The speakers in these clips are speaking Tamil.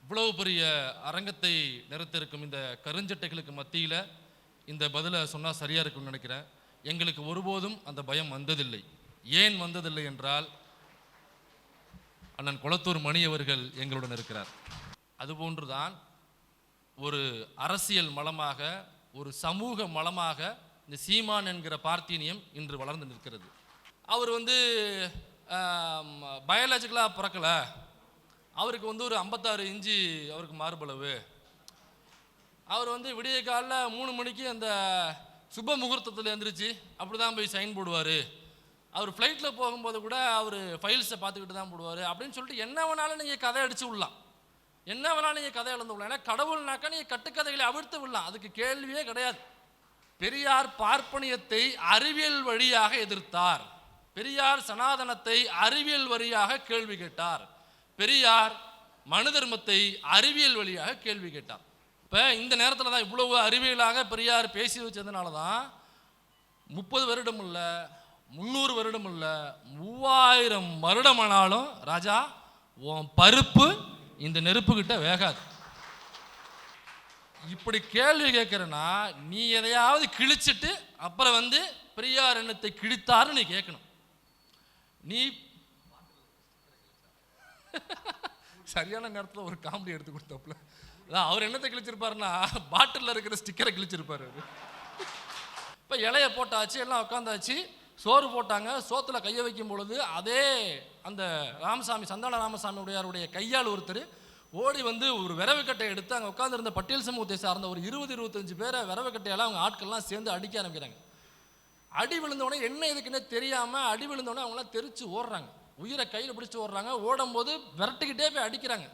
இவ்வளவு பெரிய அரங்கத்தை நிறைத்திருக்கும் இந்த கருஞ்சட்டைகளுக்கு மத்தியில் இந்த பதிலை சொன்னால் சரியாக இருக்கும்னு நினைக்கிறேன். எங்களுக்கு ஒருபோதும் அந்த பயம் வந்ததில்லை. ஏன் வந்ததில்லை என்றால், அண்ணன் கொளத்தூர் மணி அவர்கள் எங்களுடன் இருக்கிறார். அதுபோன்றுதான் ஒரு அரசியல் மலமாக, ஒரு சமூக மலமாக இந்த சீமான் என்கிற பார்த்தீனியம் இன்று வளர்ந்து நிற்கிறது. அவர் பயாலஜிக்கலாக பிறக்கலை, அவருக்கு ஒரு 56 இன்ச்சு அவருக்கு மார்பளவு. அவர் விடிய காலில் 3 மணிக்கு அந்த சுப முகூர்த்தத்தில் எழுந்திரிச்சு அப்படி தான் போய் சைன் போடுவார். அவர் ஃப்ளைட்டில் போகும்போது கூட அவர் ஃபைல்ஸை பார்த்துக்கிட்டு தான் போடுவார் அப்படின்னு சொல்லிட்டு என்ன வேணாலும் நீங்கள் கதை அடித்து விடலாம், என்ன வேணாலும் நீங்கள் கதை எழுந்து விடலாம். ஏன்னா கடவுள்னாக்கா நீங்கள் கட்டுக்கதைகளை அவிழ்த்து விடலாம், அதுக்கு கேள்வியே கிடையாது. பெரியார் பார்ப்பனியத்தை அறிவியல் வழியாக எதிர்த்தார். பெரியார் சனாதனத்தை அறிவியல் வழியாக கேள்வி கேட்டார். பெரியார் மனு தர்மத்தை அறிவியல் வழியாக கேள்வி கேட்டார். இப்போ இந்த நேரத்தில் தான் இவ்வளவு அறிவியலாக பெரியார் பேசி வச்சதுனால தான் 30 வருடம் இல்லை, 300 வருடம் இல்லை, 3000 வருடம் ஆனாலும் ராஜா உன் பருப்பு இந்த நெருப்புக்கிட்ட வேகாது. இப்படி கேள்வி கேட்குறேன்னா நீ எதையாவது கிழிச்சிட்டு அப்புறம் பெரியார் எண்ணத்தை கிழித்தாருன்னு நீ கேட்கணும். நீ சரியான நேரத்தில் ஒரு காமெடி எடுத்து கொடுத்தாப்புல, அவர் என்னத்தை கிழிச்சிருப்பாருன்னா பாட்டிலில் இருக்கிற ஸ்டிக்கரை கிழிச்சிருப்பாரு. இப்போ இலையை போட்டாச்சு, எல்லாம் உட்காந்தாச்சு, சோறு போட்டாங்க. சோத்தில் கையை வைக்கும் பொழுது அதே அந்த ராமசாமி, சந்தான ராமசாமி உடையாருடைய கையால் ஒருத்தர் ஓடி ஒரு விரவுக்கட்டை எடுத்து அங்கே உட்காந்துருந்த பட்டியல் சமூகத்தை சார்ந்த ஒரு 20-25 பேரை விரவுக்கட்டையால் அவங்க ஆட்கள்லாம் சேர்ந்து அடிக்க ஆரம்பிக்கிறாங்க. அடி விழுந்தோடனே என்ன எதுக்குன்னே தெரியாமல் அடி விழுந்தோடனே அவங்களாம் தெரிச்சு ஓடுறாங்க, உயிரை கையில் பிடிச்சி ஓடுறாங்க. ஓடும்போது விரட்டிக்கிட்டே போய் அடிக்கிறாங்க.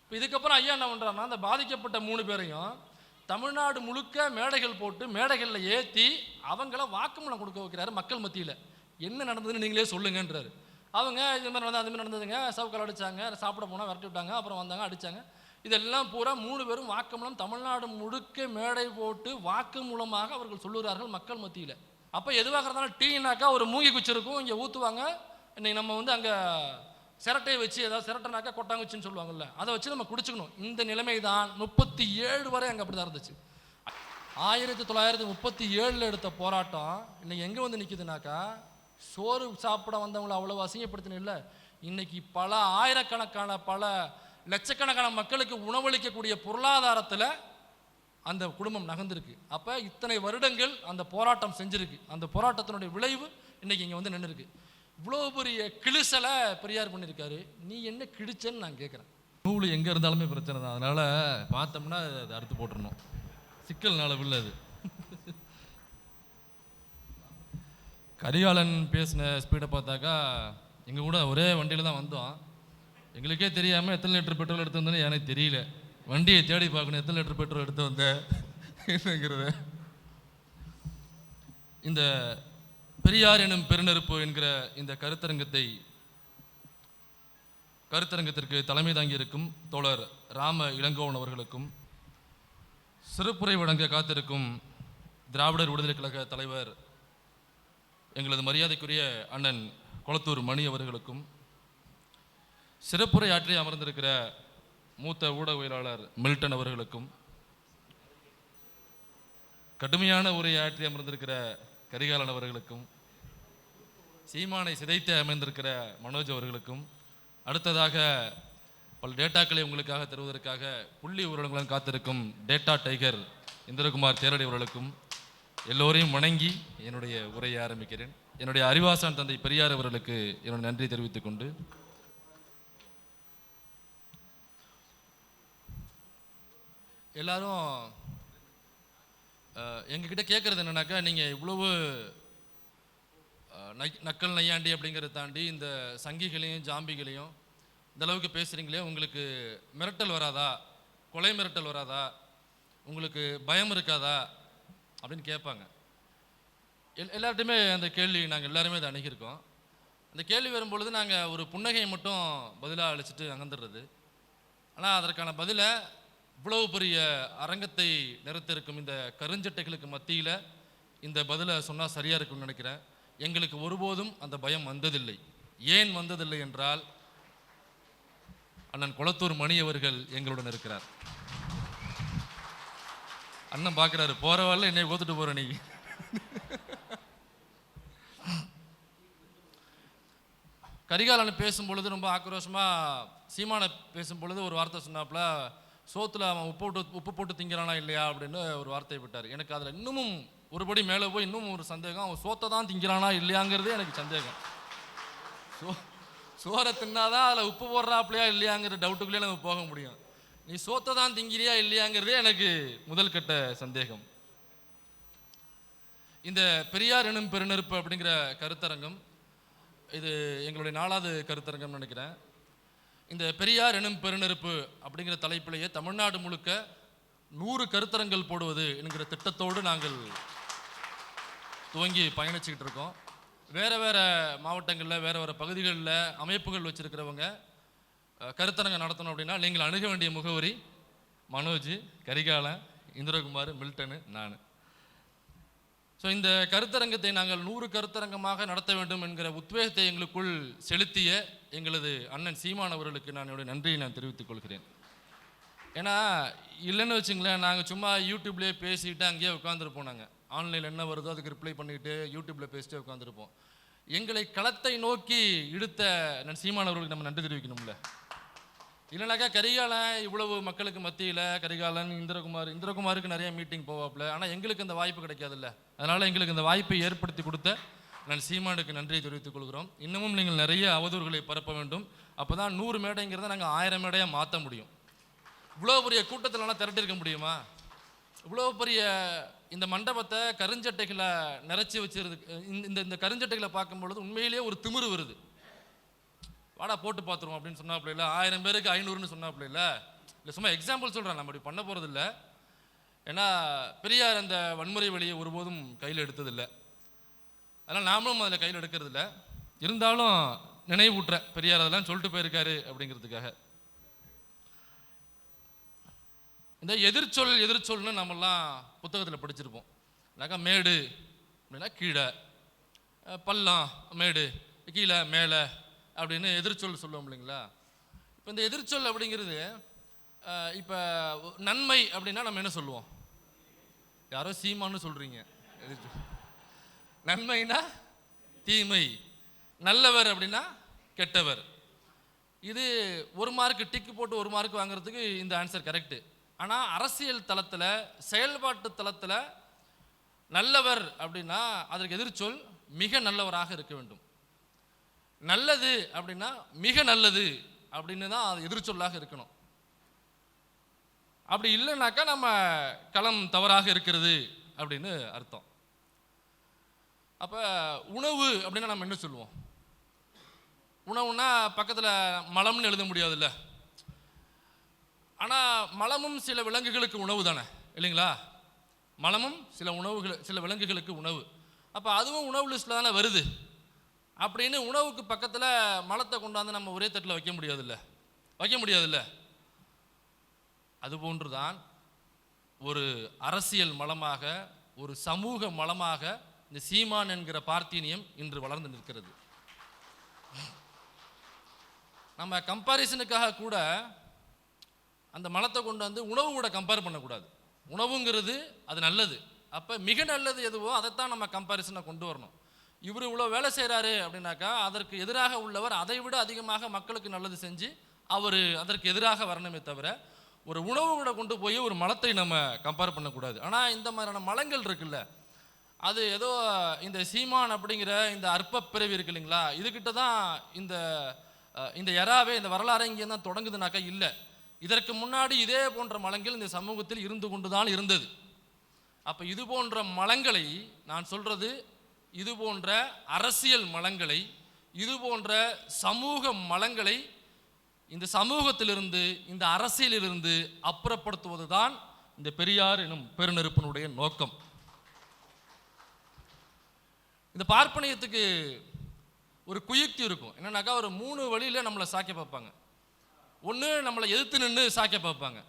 இப்போ இதுக்கப்புறம் ஐயா என்ன பண்ணுறாருன்னா, அந்த பாதிக்கப்பட்ட 3 பேரையும் தமிழ்நாடு முழுக்க மேடைகள் போட்டு மேடைகளில் ஏற்றி அவங்கள வாக்குமூலம் கொடுக்க வைக்கிறாரு மக்கள் மத்தியில். என்ன நடந்ததுன்னு நீங்களே சொல்லுங்கன்றாரு. அவங்க இது மாதிரி அது மாதிரி நடந்ததுங்க, சவுக்கால் அடித்தாங்க, சாப்பிட போனால் விரட்டி விட்டாங்க, அப்புறம் வந்தாங்க அடித்தாங்க. இதெல்லாம் பூரா 3 பேரும் வாக்குமூலம் தமிழ்நாடு முழுக்க மேடை போட்டு வாக்குமூலமாக அவர்கள் சொல்லுகிறார்கள் மக்கள் மத்தியில். அப்போ எதுவாக இருந்தாலும் டீனாக்கா ஒரு மூங்கி குச்சி இருக்கும், இங்கே ஊற்றுவாங்க. இன்னைக்கு நம்ம அங்கே சிரட்டையை வச்சு, ஏதாவது சிரட்டைனாக்கா கொட்டாங்குச்சின்னு சொல்லுவாங்கல்ல, அதை வச்சு நம்ம குடிச்சுக்கணும். இந்த நிலைமை தான் 37 வரை அங்கே அப்படி தான் இருந்துச்சு. 1937 எடுத்த போராட்டம் இன்னைக்கு எங்கே நிற்குதுனாக்கா, சோறு சாப்பிட வந்தவங்களை அவ்வளோ அசிங்கப்படுத்தின இல்லை, இன்னைக்கு பல ஆயிரக்கணக்கான பல லட்சக்கணக்கான மக்களுக்கு உணவளிக்கக்கூடிய பொருளாதாரத்தில் அந்த குடும்பம் நகர்ந்திருக்கு. அப்போ இத்தனை வருடங்கள் அந்த போராட்டம் செஞ்சிருக்கு. அந்த போராட்டத்தினுடைய விளைவு இன்னைக்கு இங்கே நின்றுருக்கு. இவ்வளோ பெரிய கிழிசலை பெரியார் பண்ணியிருக்காரு, நீ என்ன கிழிச்சன்னு நான் கேட்குறேன். நூல் எங்கே இருந்தாலுமே பிரச்சனை தான், அதனால் பார்த்தோம்னா அதை அறுத்து போட்டுடணும், சிக்கல் அளவில். அது கரிகாலன் பேசின ஸ்பீடை பார்த்தாக்கா எங்கள் கூட ஒரே வண்டியில் தான் வந்தோம். எங்களுக்கே தெரியாமல் எத்தனை லிட்டர் பெட்ரோல் எடுத்து வந்தோன்னு எனக்கு தெரியல. வண்டியை தேடி பார்க்கணும் எத்தனை லிட்டர் பெட்ரோல் எடுத்து வந்தேன் என்னங்கிறத. இந்த பெரியார் எனும் பெருநெருப்பு என்கிற இந்த கருத்தரங்கத்திற்கு தலைமை தாங்கியிருக்கும் தோழர் ராம இளங்கோவன் அவர்களுக்கும், சிறப்புரை வழங்க காத்திருக்கும் திராவிடர் விடுதலை கழக தலைவர் எங்களது மரியாதைக்குரிய அண்ணன் கொளத்தூர் மணி அவர்களுக்கும், சிறப்புரை ஆற்றி அமர்ந்திருக்கிற மூத்த ஊடகவியலாளர் மில்டன் அவர்களுக்கும், கடுமையான உரையாற்றி அமர்ந்திருக்கிற கரிகாலன் அவர்களுக்கும், சீமானை சிதைத்து அமைந்திருக்கிற மனோஜ் அவர்களுக்கும், அடுத்ததாக பல டேட்டாக்களை உங்களுக்காக தருவதற்காக புள்ளி ஊரடங்களும் காத்திருக்கும் டேட்டா டைகர் இந்திரகுமார் தேரடி அவர்களுக்கும் எல்லோரையும் வணங்கி என்னுடைய உரையை ஆரம்பிக்கிறேன். என்னுடைய அறிவாசான் தந்தை பெரியார் அவர்களுக்கு என்னுடைய நன்றி தெரிவித்துக் கொண்டு, எல்லாரும் எங்ககிட்ட கேட்குறது என்னன்னாக்கா, நீங்கள் இவ்வளவு நக்கல் நையாண்டி அப்படிங்கிறத தாண்டி இந்த சங்கிகளையும் ஜாம்பிகளையும் இந்த அளவுக்கு பேசுகிறீங்களே, உங்களுக்கு மிரட்டல் வராதா, கொலை மிரட்டல் வராதா, உங்களுக்கு பயம் இருக்காதா அப்படின்னு கேட்பாங்க. எல்லார்ட்டையுமே அந்த கேள்வி நாங்கள் எல்லாருமே அதை அணுகியிருக்கோம். அந்த கேள்வி வரும்பொழுது நாங்கள் ஒரு புன்னகையை மட்டும் பதிலாக அழைச்சிட்டு அகந்துடுறது. ஆனால் அதற்கான பதிலை இவ்வளவு பெரிய அரங்கத்தை நிறைத்திருக்கும் இந்த கருஞ்சட்டைகளுக்கு மத்தியில் இந்த பதிலை சொன்னால் சரியாக இருக்கும்னு நினைக்கிறேன். எங்களுக்கு ஒருபோதும் அந்த பயம் வந்ததில்லை. ஏன் வந்ததில்லை என்றால், அண்ணன் குளத்தூர் மணி அவர்கள் எங்களுடன் இருக்கிறார். அண்ணன் பார்க்குறாரு, போகிற வரல என்னை கோத்துட்டு போகிற நீ. கரிகாலன் பேசும்பொழுது ரொம்ப ஆக்ரோஷமாக சீமானை பேசும்பொழுது ஒரு வார்த்தை சொன்னாப்புல, சோத்தில் அவன் உப்பு போட்டு திங்கிறானா இல்லையா அப்படின்னு ஒரு வார்த்தை விட்டார். எனக்கு அதில் இன்னமும் ஒருபடி மேலே போய் இன்னும் ஒரு சந்தேகம், அவன் சோத்தை தான் திங்கிறானா இல்லையாங்கிறதே எனக்கு சந்தேகம். சோறை தின்னாதான் அதில் உப்பு போடுறாப்லையா இல்லையாங்கிற டவுட்டுக்குள்ளே நம்ம போக முடியும். நீ சோத்தை தான் திங்கிறியா இல்லையாங்கிறதே எனக்கு முதல் கட்ட சந்தேகம். இந்த பெரியார் எனும் பெருநெருப்பு அப்படிங்கிற கருத்தரங்கம், இது எங்களுடைய 4வது கருத்தரங்கம்னு நினைக்கிறேன். இந்த பெரியார் எனும் பெருநெருப்பு அப்படிங்கிற தலைப்பிலேயே தமிழ்நாடு முழுக்க 100 கருத்தரங்கள் போடுவது என்கிற திட்டத்தோடு நாங்கள் துவங்கி பயணிச்சுக்கிட்டு இருக்கோம். வேறு வேறு மாவட்டங்களில் வேறு வேறு பகுதிகளில் அமைப்புகள் வச்சுருக்கிறவங்க கருத்தரங்கம் நடத்தணும் அப்படின்னா நீங்கள் அணுக வேண்டிய முகவரி மனோஜ், கரிகாலன், இந்திரகுமார், மில்டனு, நான். ஸோ இந்த கருத்தரங்கத்தை நாங்கள் 100 கருத்தரங்கமாக நடத்த வேண்டும் என்கிற உத்வேகத்தை எங்களுக்குள் செலுத்திய எங்களது அண்ணன் சீமான் அவர்களுக்கு நான் என்னுடைய நன்றியை நான் தெரிவித்துக் கொள்கிறேன். ஏன்னா இல்லைன்னு வச்சுங்களேன், நாங்கள் சும்மா யூடியூப்லேயே பேசிக்கிட்டு அங்கேயே உட்காந்துருப்போம். நாங்கள் ஆன்லைனில் என்ன வருதோ அதுக்கு ரிப்ளை பண்ணிவிட்டு யூடியூப்பில் பேசிட்டு உட்காந்துருப்போம். எங்களை களத்தை நோக்கி இழுத்த நான் சீமான் அவர்களுக்கு நம்ம நன்றி தெரிவிக்கணும்ல. இல்லைனாக்கா கரிகாலன் இவ்வளவு மக்களுக்கு மத்தியில், கரிகாலன், இந்திரகுமாருக்கு நிறைய மீட்டிங் போவாப்புல, ஆனால் எங்களுக்கு அந்த வாய்ப்பு கிடைக்காதுல்ல. அதனால் எங்களுக்கு இந்த வாய்ப்பை ஏற்படுத்தி கொடுத்த நான் சீமானுக்கு நன்றியை தெரிவித்துக் கொள்கிறோம். இன்னமும் நீங்கள் நிறைய அவதூறுகளை பரப்ப வேண்டும். அப்போ தான் 100 மேடைங்கிறத நாங்கள் 1000 மேடையாக மாற்ற முடியும். இவ்வளோ பெரிய கூட்டத்திலலாம் திரட்டிருக்க முடியுமா? இவ்வளோ பெரிய இந்த மண்டபத்தை கருஞ்சட்டைகளை நிறைச்சி வச்சிருக்கு. இந்த கருஞ்சட்டைகளை பார்க்கும்பொழுது உண்மையிலேயே ஒரு திமிரு வருது. வாடா போட்டு பார்த்துருவோம் அப்படின்னு சொன்னாப்புல இல்லை, 1000 பேருக்கு 500ன்னு சொன்னாப்புல இல்லை. சும்மா எக்ஸாம்பிள் சொல்கிறேன், நம்ம இப்படி பண்ண போகிறது இல்லை. ஏன்னா பெரியார் அந்த வன்முறை வழியை ஒருபோதும் கையில் எடுத்ததில்லை. அதனால் நாமளும் அதில் கையில் எடுக்கிறது இல்லை. இருந்தாலும் நினைவூட்டுறேன், பெரியார் அதெல்லாம் சொல்லிட்டு போயிருக்காரு அப்படிங்கிறதுக்காக. இந்த எதிர்ச்சொல்னு நம்மெல்லாம் புத்தகத்தில் படிச்சிருப்போம். இல்லைக்கா மேடு அப்படின்னா கீழே, பள்ளம் மேடு, கீழே மேலே அப்படின்னு எதிர்ச்சொல் சொல்லுவோம் இல்லைங்களா. இப்போ இந்த எதிர்ச்சொல் அப்படிங்கிறது, இப்போ நன்மை அப்படின்னா நம்ம என்ன சொல்லுவோம்? யாரோ சீமான்னு சொல்கிறீங்க. நன்மைனா தீமை, நல்லவர் அப்படின்னா கெட்டவர். இது 1 மார்க்கு டிக்கு போட்டு 1 மார்க் வாங்குறதுக்கு இந்த ஆன்சர் கரெக்டு. ஆனால் அரசியல் தளத்தில், செயல்பாட்டு தளத்தில் நல்லவர் அப்படின்னா அதற்கு எதிர்ச்சொல் மிக நல்லவராக இருக்க வேண்டும். நல்லது அப்படின்னா மிக நல்லது அப்படின்னு தான் அது எதிர்ச்சொல்லாக இருக்கணும். அப்படி இல்லைனாக்கா நம்ம களம் தவறாக இருக்கிறது அப்படின்னு அர்த்தம். அப்போ உணவு அப்படின்னா நம்ம என்ன சொல்லுவோம்? உணவுன்னா பக்கத்தில் மலம்னு எழுத முடியாதுல்ல. ஆனால் மலமும் சில விலங்குகளுக்கு உணவு தானே இல்லைங்களா? மலமும் சில விலங்குகளுக்கு உணவு. அப்போ அதுவும் உணவு லிஸ்ட்டில் தானே வருது. அப்படின்னு உணவுக்கு பக்கத்தில் மலத்தை கொண்டாந்து நம்ம ஒரே தட்டில் வைக்க முடியாதுல்ல. அதுபோன்று தான் ஒரு அரசியல் மலமாக, ஒரு சமூக மலமாக இந்த சீமான் என்கிற பார்த்தீனியம் இன்று வளர்ந்து நிற்கிறது. நம்ம கம்பாரிசனுக்காக கூட அந்த மலத்தை கொண்டு வந்து உணவு கூட கம்பேர் பண்ணக்கூடாது. உணவுங்கிறது அது நல்லது. அப்போ மிக நல்லது எதுவோ அதைத்தான் நம்ம கம்பாரிசனை கொண்டு வரணும். இவர் இவ்வளோ வேலை செய்கிறாரு அப்படின்னாக்கா அதற்கு எதிராக உள்ளவர் அதை விட அதிகமாக மக்களுக்கு நல்லது செஞ்சு அவர் அதற்கு எதிராக வரணுமே தவிர ஒரு உணவு கூட கொண்டு போய் ஒரு மலத்தை நம்ம கம்பேர் பண்ணக்கூடாது. ஆனால் இந்த மாதிரியான மலங்கள் இருக்குல்ல, அது ஏதோ இந்த சீமான் அப்படிங்கிற இந்த அற்ப பிறவி இருக்கு இல்லைங்களா, இதுகிட்ட தான் இந்த எறாவே இந்த வரலாறு இங்கே தான் தொடங்குதுனாக்கா இல்லை. இதற்கு முன்னாடி இதே போன்ற மலங்கள் இந்த சமூகத்தில் இருந்து கொண்டு தான் இருந்தது. அப்போ இது போன்ற மலங்களை நான் சொல்கிறது, இது போன்ற அரசியல் மலங்களை, இது போன்ற சமூக மலங்களை இந்த சமூகத்திலிருந்து, இந்த அரசியலிலிருந்து அப்புறப்படுத்துவது தான் இந்த பெரியார் எனும் பெருநெருப்பினுடைய நோக்கம். இந்த பார்ப்பனியத்துக்கு ஒரு குயுக்தி இருக்கும். என்னன்னாக்கா ஒரு 3 வழியில் நம்மளை சாக்க பார்ப்பாங்க. ஒன்று நம்மளை எதிர்த்து நின்று சாக்க பார்ப்பாங்க,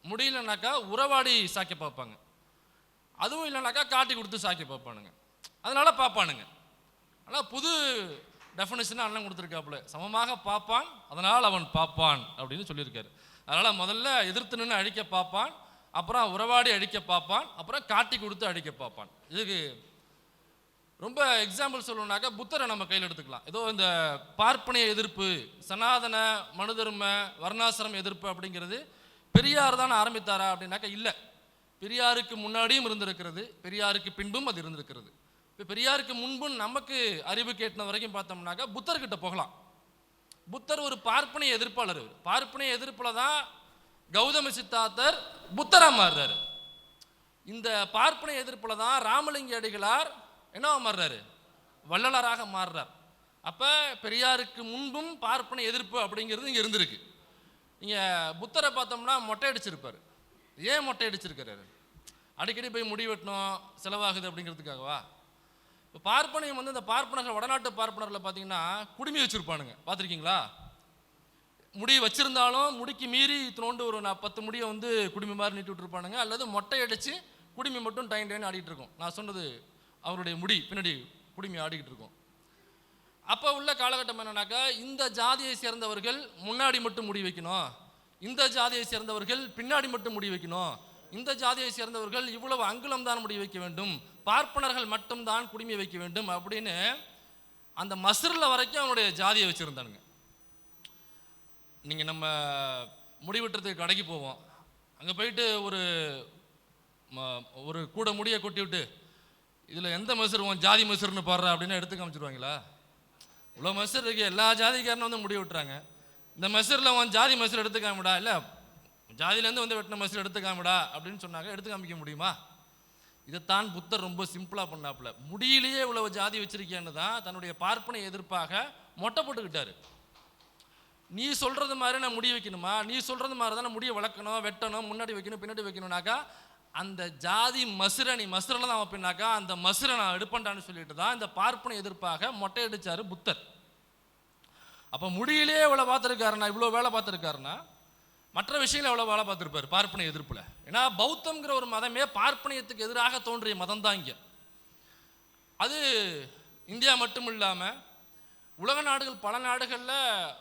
முடியலனாக்கா உறவாடி சாக்க பார்ப்பாங்க, அதுவும் இல்லைனாக்கா காட்டி கொடுத்து சாக்க பார்ப்பானுங்க. அதனால் பார்ப்பானுங்க. ஆனால் டெஃபினிஷனாக அண்ணன் கொடுத்துருக்காப்புல. சமமாக பார்ப்பான், அதனால் அவன் பார்ப்பான் அப்படின்னு சொல்லியிருக்காரு. அதனால் முதல்ல எதிர்த்து நின்று அழிக்க பார்ப்பான், அப்புறம் உறவாடி அழிக்க பார்ப்பான், அப்புறம் காட்டி கொடுத்து அழிக்க பார்ப்பான். இதுக்கு ரொம்ப எக்ஸாம்பிள் சொல்லணும்னாக்கா புத்தரை நம்ம கையில் எடுத்துக்கலாம். ஏதோ இந்த பார்ப்பனிய எதிர்ப்பு, சனாதன மனுதர்ம வர்ணாசிரம் எதிர்ப்பு அப்படிங்கிறது பெரியார் தான் ஆரம்பித்தாரா அப்படின்னாக்கா இல்லை. பெரியாருக்கு முன்னாடியும் இருந்திருக்கிறது, பெரியாருக்கு பின்பும் அது இருந்திருக்கிறது. இப்போ பெரியாருக்கு முன்பும் நமக்கு அறிவு கேட்டின வரைக்கும் பார்த்தோம்னாக்கா புத்தர்கிட்ட போகலாம். புத்தர் ஒரு பார்ப்பனிய எதிர்ப்பாளர். பார்ப்பனிய எதிர்ப்பில் தான் கௌதம சித்தார்த்தர் புத்தராக மாறுறாரு. இந்த பார்ப்பனிய எதிர்ப்பில் தான் ராமலிங்க அடிகளார் என்னவா மாறுறாரு, வள்ளலாராக மாறுறார். அப்போ பெரியாருக்கு முன்பும் பார்ப்பனிய எதிர்ப்பு அப்படிங்கிறது இங்கே இருந்திருக்கு. நீங்கள் புத்தரை பார்த்தோம்னா மொட்டை அடிச்சிருப்பார். ஏன் மொட்டை அடிச்சிருக்கிறாரு? அடிக்கடி போய் முடி வெட்டணும், செலவாகுது அப்படிங்கிறதுக்காகவா? இப்போ பார்ப்பனியம் வந்து இந்த பார்ப்பனர்கள், வடநாட்டு பார்ப்பனர்கள் பார்த்தீங்கன்னா குடுமி வச்சுருப்பானுங்க, பார்த்துருக்கீங்களா? முடி வச்சுருந்தாலும் முடிக்கு மீறி இத்தனோண்டு ஒரு 10 முடியை வந்து குடுமி மாதிரி நீட்டி விட்டுருப்பானுங்க, அல்லது மொட்டை அடித்து குடுமி மட்டும் டைன் ஆடிட்டு இருக்கும். நான் சொன்னது அவருடைய முடி பின்னாடி குடுமி ஆடிக்கிட்டு இருக்கும். அப்போ உள்ள காலகட்டம் என்னன்னாக்கா, இந்த ஜாதியை சேர்ந்தவர்கள் முன்னாடி மட்டும் முடி வைக்கணும், இந்த ஜாதியை சேர்ந்தவர்கள் பின்னாடி மட்டும் முடி வைக்கணும், இந்த ஜாதியை சேர்ந்தவர்கள் இவ்வளவு அங்குலம் தான் முடி வைக்க வேண்டும், பார்ப்பனர்கள் மட்டும்தான் குடிமை வைக்க வேண்டும் அப்படின்னு அந்த மசரில் வரைக்கும் அவனுடைய ஜாதியை வச்சுருந்தானுங்க. நீங்கள் நம்ம முடிவெட்டுறதுக்கு கடைக்கு போவோம், அங்கே போயிட்டு ஒரு கூட முடியை கொட்டி விட்டு இதில் எந்த மசர் உன் ஜாதி மசர்னு பாடுற அப்படின்னு எடுத்து காமிச்சிருவாங்களா? இவ்வளோ மசர் இருக்கு, எல்லா ஜாதிக்காரனும் வந்து முடி விட்டுறாங்க, இந்த மசரில் உன் ஜாதி மசர் எடுத்து காமிடா, இல்லை ஜாதியிலேருந்து வந்து வெட்டின மசர் எடுத்து காமிடா அப்படின்னு சொன்னாங்க. எடுத்து காமிக்க முடியுமா? இதைத்தான் புத்தர் ரொம்ப சிம்பிளாக பண்ணாப்புல. முடியிலேயே இவ்வளவு ஜாதி வச்சிருக்கேன்னு தான் தன்னுடைய பார்ப்பனை எதிர்ப்பாக மொட்டை போட்டுக்கிட்டாரு. நீ சொல்கிறது மாதிரி நான் முடி வைக்கணுமா, நீ சொல்கிறது மாதிரி தான் நான் முடியை வளர்க்கணும், வெட்டணும், முன்னாடி வைக்கணும், பின்னாடி வைக்கணும்னாக்கா அந்த ஜாதி மசுரை நீ மசுரில் தான் வைப்பினாக்கா அந்த மசுரை நான் எடுப்பேன்டான்னு சொல்லிட்டு தான் இந்த பார்ப்பனை எதிர்ப்பாக மொட்டை அடித்தார் புத்தர். அப்போ முடியிலே இவ்வளோ பார்த்துருக்காருன்னா, இவ்வளோ வேலை பார்த்துருக்காருன்னா மற்ற விஷயங்கள் எவ்வளோ வேலை பார்த்துருப்பார் பார்ப்பனை எதிர்ப்பில். ஏன்னா பௌத்தம்ங்கிற ஒரு மதமே பார்ப்பனியத்துக்கு எதிராக தோன்றிய மதம் தான் இங்கே. அது இந்தியா மட்டும் இல்லாமல் உலக நாடுகள், பல நாடுகளில்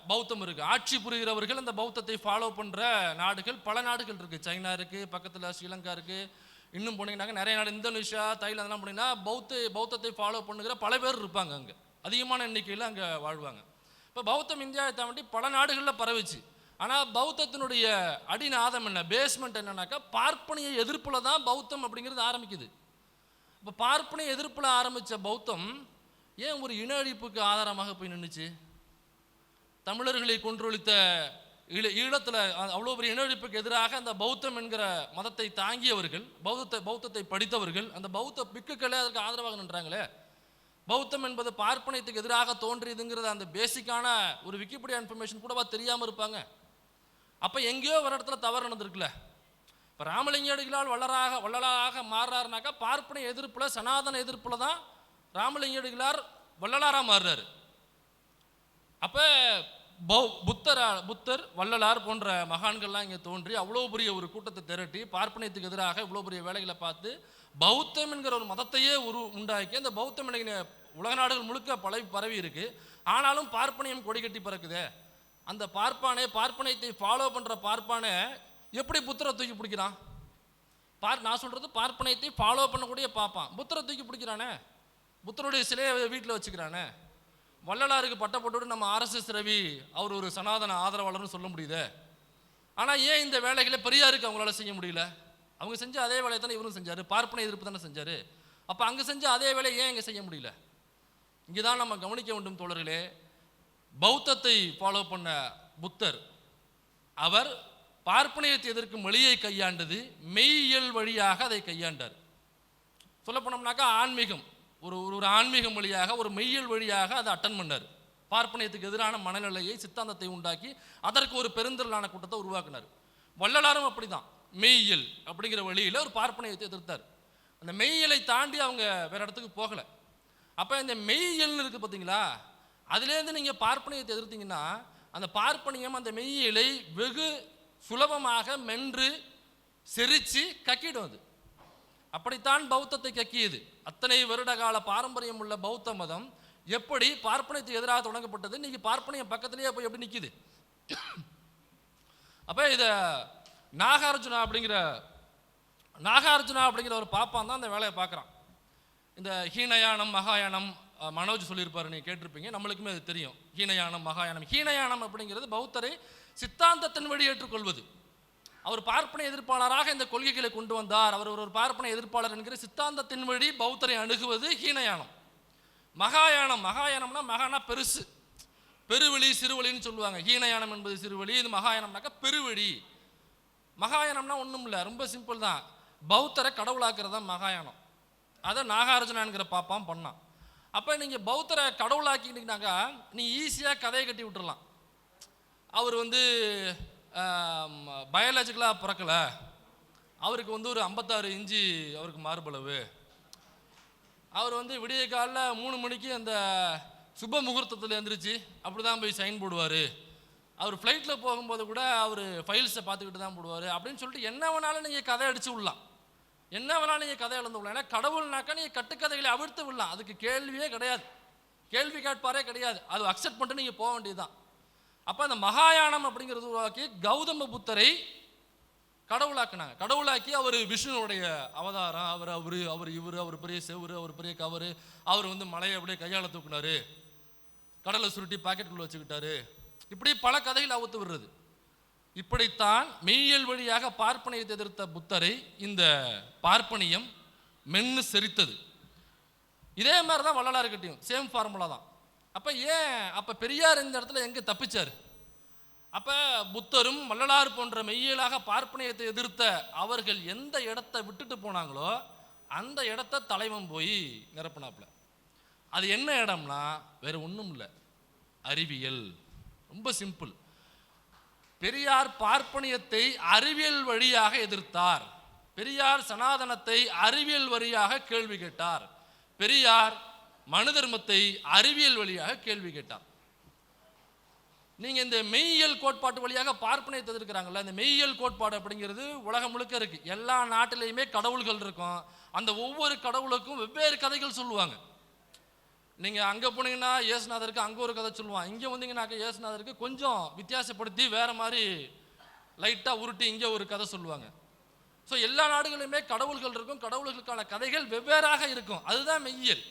பௌத்தம் இருக்குது. ஆட்சி புரிகிறவர்கள் அந்த பௌத்தத்தை ஃபாலோ பண்ணுற நாடுகள் பல நாடுகள் இருக்குது. சைனா இருக்குது, பக்கத்தில் ஸ்ரீலங்கா இருக்குது, இன்னும் போனீங்கன்னாக்க நிறைய நாடு, இந்தோனேஷியா, தாய்லாந்தெல்லாம் போனீங்கன்னா பௌத்தத்தை ஃபாலோ பண்ணுகிற பல பேர் இருப்பாங்க. அங்கே அதிகமான எண்ணிக்கையில் அங்கே வாழ்வாங்க. இப்போ பௌத்தம் இந்தியாவை தாண்டி பல நாடுகளில் பரவிச்சு. ஆனால் பௌத்தத்தினுடைய அடிநாதம் என்ன, பேஸ்மெண்ட் என்னன்னாக்கா பார்ப்பனிய எதிர்ப்பில் தான் பௌத்தம் அப்படிங்கிறது ஆரம்பிக்குது. இப்போ பார்ப்பனிய எதிர்ப்பில் ஆரம்பித்த பௌத்தம் ஏன் ஒரு இன அழிப்புக்கு ஆதாரமாக போய் நின்றுச்சு? தமிழர்களை கொன்றொழித்த ஈழத்தில் அவ்வளோ பெரிய இன அழிப்புக்கு எதிராக அந்த பௌத்தம் என்கிற மதத்தை தாங்கியவர்கள், பௌத்தத்தை படித்தவர்கள், அந்த பௌத்த பிக்குகளே அதற்கு ஆதரவாக நின்றாங்களே. பௌத்தம் என்பது பார்ப்பனியத்துக்கு எதிராக தோன்றியதுங்கிறது அந்த பேசிக்கான ஒரு விக்கிபீடியா இன்ஃபர்மேஷன் கூடவா தெரியாமல் இருப்பாங்க? அப்போ எங்கேயோ ஒரு இடத்துல தவறு நடந்திருக்குல்ல. இப்போ ராமலிங்க அடிகளால் வள்ளலாராக மாறுறாருனாக்கா பார்ப்பனிய எதிர்ப்பில், சனாதன எதிர்ப்பில் தான் ராமலிங்க அடிகளார் வள்ளலாராக மாறுறாரு. அப்போ புத்தர், வள்ளலார் போன்ற மகான்கள்லாம் இங்கே தோன்றி அவ்வளோ பெரிய ஒரு கூட்டத்தை திரட்டி பார்ப்பனியத்துக்கு எதிராக இவ்வளோ பெரிய வேலைகளை பார்த்து பௌத்தம் என்கிற ஒரு மதத்தையே உண்டாக்கி அந்த பௌத்தம் உலக நாடுகள் முழுக்க பரவி இருக்கு. ஆனாலும் பார்ப்பனியம் கொடி கட்டி பறக்குதே. அந்த பார்ப்பனியத்தை ஃபாலோ பண்ணுற பார்ப்பானே எப்படி புத்தரை தூக்கி பிடிக்கிறான்? நான் சொல்கிறது பார்ப்பனியத்தை ஃபாலோ பண்ணக்கூடிய பார்ப்பான் புத்தரை தூக்கி பிடிக்கிறானே, புத்தருடைய சிலையை வீட்டில் வச்சுக்கிறானே. வள்ளலாருக்கு பட்ட போட்டு நம்ம RSS ரவி அவர் ஒரு சனாதன ஆதரவாளர்னு சொல்ல முடியுது. ஆனால் ஏன் இந்த வேலைகளை பெரியாருக்கு அவங்களால செய்ய முடியல? அவங்க செஞ்ச அதே வேலையை தானே இவரும் செஞ்சார், பார்ப்பனை எதிர்ப்பு தானே செஞ்சார். அப்போ அங்கே செஞ்ச அதே வேலையை ஏன் இங்கே செய்ய முடியல? இங்கே தான் நம்ம கவனிக்க வேண்டும் தோழர்களே. பௌத்தத்தை ஃபாலோ பண்ண புத்தர் அவர் பார்ப்பனியத்தை எதிர்க்கும் வழியை கையாண்டது மெய்யியல் வழியாக அதை கையாண்டார். சொல்ல போனோம்னாக்கா ஆன்மீகம், ஒரு ஆன்மீகம் வழியாக, ஒரு மெய்யியல் வழியாக அதை அட்டன் பண்ணார். பார்ப்பனியத்துக்கு எதிரான மனநிலையை, சித்தாந்தத்தை உண்டாக்கி அதற்கு ஒரு பெருந்திரளான கூட்டத்தை உருவாக்கினார். வள்ளலாரும் அப்படிதான் மெய்யியல் அப்படிங்கிற வழியில் ஒரு பார்ப்பனியத்தை எதிர்த்தார். அந்த மெய்யியலை தாண்டி அவங்க வேற இடத்துக்கு போகலை. அப்போ இந்த மெய்யியல்னு இருக்குது பார்த்தீங்களா, அதுலேருந்து நீங்கள் பார்ப்பனியத்தை எதிர்த்தீங்கன்னா அந்த பார்ப்பனியம் அந்த மெய்யியலை வெகு சுலபமாக மென்று செரித்து கக்கிடும். அது அப்படித்தான் பௌத்தத்தை கக்கியது. அத்தனை வருட கால பாரம்பரியம் உள்ள பௌத்த மதம் எப்படி பார்ப்பனியத்துக்கு எதிராக தொடங்கப்பட்டது, இன்னைக்கு பார்ப்பனியம் பக்கத்திலேயே போய் எப்படி நிற்கிது. அப்போ இதை நாகார்ஜுனா அப்படிங்கிற ஒரு பாப்பான் தான் இந்த வேலையை பார்க்குறான். இந்த ஹீனயானம் மகாயானம் மனோஜ் சொல்லியிருப்பாரு, நீங்கள் கேட்டிருப்பீங்க, நம்மளுக்குமே அது தெரியும். ஹீனயானம் மகாயானம். ஹீனயானம் அப்படிங்கிறது பௌத்தரை சித்தாந்தத்தின் வழி ஏற்றுக்கொள்வது. அவர் பார்ப்பனை எதிர்ப்பாளராக இந்த கொள்கைகளை கொண்டு வந்தார், அவர் ஒரு பார்ப்பனை எதிர்ப்பாளர் என்கிற சித்தாந்தத்தின் வழி பௌத்தரை அணுகுவது ஹீனயானம். மகாயானம்னா மகானா பெருசு, பெருவெளி சிறுவெளின்னு சொல்லுவாங்க. ஹீனயானம் என்பது சிறுவெளி, இது மகாயானம்னாக்கா பெருவெளி. மகாயானம்னா ஒன்றும் இல்லை, ரொம்ப சிம்பிள் தான். பௌத்தரை கடவுளாக்குறது தான் மகாயானம். அதை நாகார்ஜுனா என்கிற பாப்பான் பண்ணான். அப்போ நீங்கள் பௌத்தரை கடவுளாக்கிட்டீங்கன்னாக்கா நீ ஈஸியாக கதையை கட்டி விட்டுறலாம். அவர் பயாலஜிக்கலாக பிறக்கலை, அவருக்கு ஒரு 56 இன்ச்சு அவருக்கு மார்பளவு, அவர் விடிய காலில் 3 மணிக்கு அந்த சுப முகூர்த்தத்தில் எழுந்திரிச்சு அப்படி தான் போய் சைன் போடுவார், அவர் ஃப்ளைட்டில் போகும்போது கூட அவர் ஃபைல்ஸை பார்த்துக்கிட்டு தான் போடுவார் அப்படின்னு சொல்லிட்டு என்ன வேணாலும் நீங்கள் கதை அடித்து விடலாம், என்ன வேணாலும் நீங்கள் கதை எழுந்து விடலாம். ஏன்னா கடவுள்னாக்கா நீங்கள் கட்டுக்கதைகளை அவிழ்த்து விடலாம், அதுக்கு கேள்வியே கிடையாது, கேள்வி கேட்பாரே கிடையாது, அது அக்செப்ட் பண்ணிட்டு நீங்கள் போக வேண்டியதுதான். அப்போ அந்த மகாயானம் அப்படிங்கிறது உருவாக்கி கௌதம புத்தரை கடவுளாக்குனாங்க. கடவுளாக்கி அவர் விஷ்ணுனுடைய அவதாரம், அவர் பெரிய செவரு, அவர் பெரிய கவரு, அவர் மலையை அப்படியே கையாள தூக்குனாரு, கடலை சுருட்டி பாக்கெட்டுக்குள்ள வச்சுக்கிட்டாரு, இப்படி பல கதைகள் அவுத்து விடுறது. இப்படித்தான் மெய்யியல் வழியாக பார்ப்பனியத்தை எதிர்த்த புத்தரை இந்த பார்ப்பனியம் மென்னு செரித்தது. இதே மாதிரி தான் வள்ளலார் கிட்டையும் சேம் ஃபார்முலா தான். அப்போ பெரியார் இந்த இடத்துல எங்கே தப்பிச்சார்? அப்போ புத்தரும் வள்ளலார் போன்ற மெய்யியலாக பார்ப்பனியத்தை எதிர்த்த அவர்கள் எந்த இடத்தை விட்டுட்டு போனாங்களோ அந்த இடத்த தலைவன் போய் நிரப்பினாப்புல. அது என்ன இடம்னா வேற ஒன்றும் இல்லை, அறிவியல். ரொம்ப சிம்பிள். பெரியார் பார்ப்பனியத்தை அறிவியல் வழியாக எதிர்த்தார், பெரியார் சனாதனத்தை அறிவியல் வழியாக கேள்வி கேட்டார், பெரியார் மனு தர்மத்தை அறிவியல் வழியாக கேள்வி கேட்டார். நீங்க இந்த மெய்யியல் கோட்பாட்டு வழியாக பார்ப்பனியத்தை எதிர்க்கிறாங்கல்ல, இந்த மெய்யியல் கோட்பாடு அப்படிங்கிறது உலகம் முழுக்க இருக்கு. எல்லா நாட்டிலையுமே கடவுள்கள் இருக்கும், அந்த ஒவ்வொரு கடவுளுக்கும் வெவ்வேறு கதைகள் சொல்லுவாங்க. நீங்க அங்க போனீங்கன்னா இயேசுநாதருக்கு அங்க ஒரு கதை சொல்லுவான், இங்க வந்தீங்கன்னாக்க இயேசுநாதருக்கு கொஞ்சம் வித்தியாசப்படுத்தி வேற மாதிரி லைட்டா உருட்டி இங்க ஒரு கதை சொல்லுவாங்க. ஸோ எல்லா நாடுகளிலுமே கடவுள்கள் இருக்கும், கடவுள்களுக்கான கதைகள் வெவ்வேறாக இருக்கும், அதுதான் மெய்யியல்.